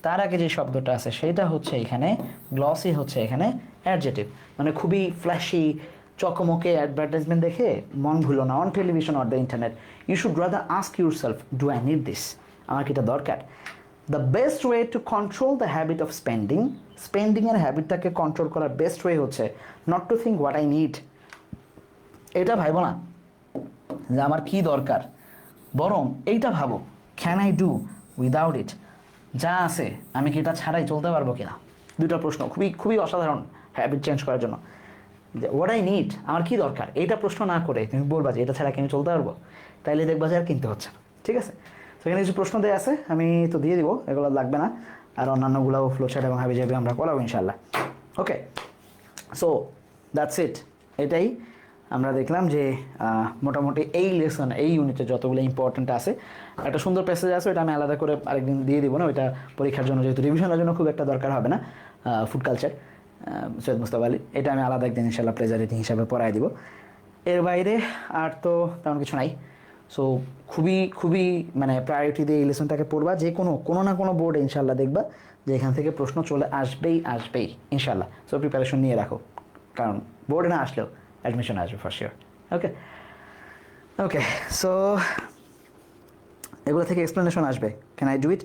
তার আগে যে শব্দটা আছে সেটা হচ্ছে এখানে গ্লসি, হচ্ছে এখানে অ্যাডজেটিভ। মানে খুবই ফ্ল্যাশি চকমকে অ্যাডভার্টাইজমেন্ট দেখে মন ভুলো না। On television or the internet you should rather ask your self, do I need this, আমার কি এটা দরকার? The best way to control the habit of স্পেন্ডিংয়ের হ্যাবিটটাকে কন্ট্রোল করার বেস্ট ওয়ে হচ্ছে not to think what I need, এটা ভাবো না যে আমার কি দরকার, বরং এইটা ভাবো can I do without it, যা আছে আমি কি এটা ছাড়াই চলতে পারবো কিনা। দুটো প্রশ্ন খুবই খুবই অসাধারণ হ্যাবিট চেঞ্জ করার জন্য। যে হোয়াট আই নিড, আমার কি দরকার, এইটা প্রশ্ন না করে তুমি বলবা যে এটা ছাড়া কি আমি চলতে পারবো, তাইলে দেখবা যে আর কিনতে হচ্ছে না। ঠিক আছে, সেখানে কিছু প্রশ্ন দেওয়া আছে, আমি তো দিয়ে দিব, এগুলো লাগবে না, আর অন্যান্যগুলোও ফ্লোচার্ট এবং হাবি জাবি আমরা করাবো ইনশাল্লাহ। ওকে, সো দ্যাটস ইট, এটাই আমরা দেখলাম যে মোটামুটি এই লেসন এই ইউনিটে যতগুলো ইম্পর্টেন্ট আছে একটা সুন্দর প্যাসেজ আছে, ওইটা আমি আলাদা করে আরেকদিন দিয়ে দিব না, ওইটা পরীক্ষার জন্য যেহেতু রিভিশনের জন্য খুব একটা দরকার হবে না। ফুড কালচার সৈয়দ মুস্তাফা আলী, এটা আমি আলাদা একদিন ইনশাল্লাহ প্লেজার রিডিং হিসাবে পড়াই দিব। এর বাইরে আর তো তেমন কিছু নাই। সো খুবই খুবই মানে প্রায়োরিটি দিয়ে এই লেসনটাকে পড়বা, যে কোনো না কোনো বোর্ডে ইনশাল্লাহ দেখবা যে এখান থেকে প্রশ্ন চলে আসবেই ইনশাল্লাহ। সো প্রিপারেশন নিয়ে রাখো, কারণ বোর্ডে না আসলেও অ্যাডমিশন আসবে for sure. Okay okay, so এগুলো থেকে এক্সপ্লেনেশন আসবে, can I do it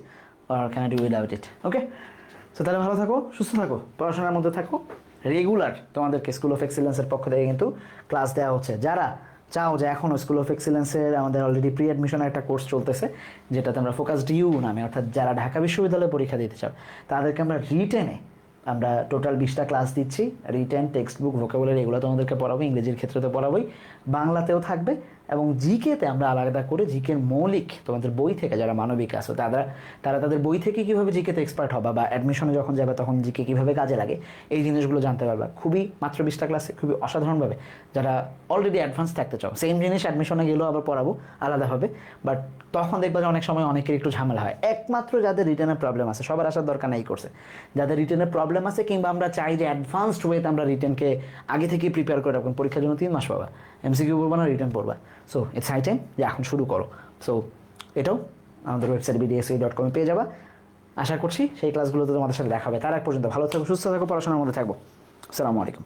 or can I do without it. Okay, so তাহলে ভালো থাকো, সুস্থ থাকো, পড়াশোনার মধ্যে থাকো। রেগুলার তোমাদেরকে স্কুল অফ এক্সিলেন্সের পক্ষ থেকে কিন্তু ক্লাস দেওয়া হচ্ছে। যারা চাও যে এখনও স্কুল অফ এক্সিলেন্সের আমাদের অলরেডি প্রি অ্যাডমিশনের একটা কোর্স চলতেছে, যেটাতে আমরা ফোকাসড ইউ নামে, অর্থাৎ যারা ঢাকা বিশ্ববিদ্যালয়ে পরীক্ষা দিতে চাও তাদেরকে আমরা রিটেনে আমরা টোটাল 20টা ক্লাস দিচ্ছি। রিটেন, টেক্সট বুক, ভোকাবুলারি এগুলো তোমাদেরকে পড়াবো, ইংরেজির ক্ষেত্রে তো পড়াবোই, বাংলাতেও থাকবে, এবং জিকেতে আমরা আলাদা করে জিকের মৌলিক তোমাদের বই থেকে যারা মানবিক আছে তারা তাদের বই থেকে কীভাবে জিকেতে এক্সপার্ট হবে বা অ্যাডমিশনে যখন যাবে তখন জিকে কীভাবে কাজে লাগে এই জিনিসগুলো জানতে পারবে। খুবই মাত্র 20টা ক্লাসে খুবই অসাধারণভাবে, যারা অলরেডি অ্যাডভান্স থাকতে চাও সেম জিনিস অ্যাডমিশনে গেলেও আবার পড়াবো আলাদাভাবে, বাট তখন দেখবা যে অনেক সময় অনেকের একটু ঝামেলা হয়। একমাত্র যাদের রিটেনের প্রবলেম আছে, সবার আসার দরকার নেই কোর্সে, যাদের রিটেনের প্রবলেম আছে কিংবা আমরা চাই যে অ্যাডভান্সড ওয়েতে আমরা রিটেনকে আগে থেকেই প্রিপেয়ার করে রাখুন, পরীক্ষার জন্য 3 মাস পাবা, এমসিকিউ পড়বা না রিটেন পড়বা। সো ইটস হাই টাইম যে এখন শুরু করো। সো এটাও আমাদের ওয়েবসাইট bdsc.com পেয়ে যাবা। আশা করছি সেই ক্লাসগুলোতে তোমাদের সাথে দেখা হবে। তার এক পর্যন্ত ভালো থাকো, সুস্থ থাকো, পড়াশোনার মধ্যে থাকবো। আসসালামু আলাইকুম।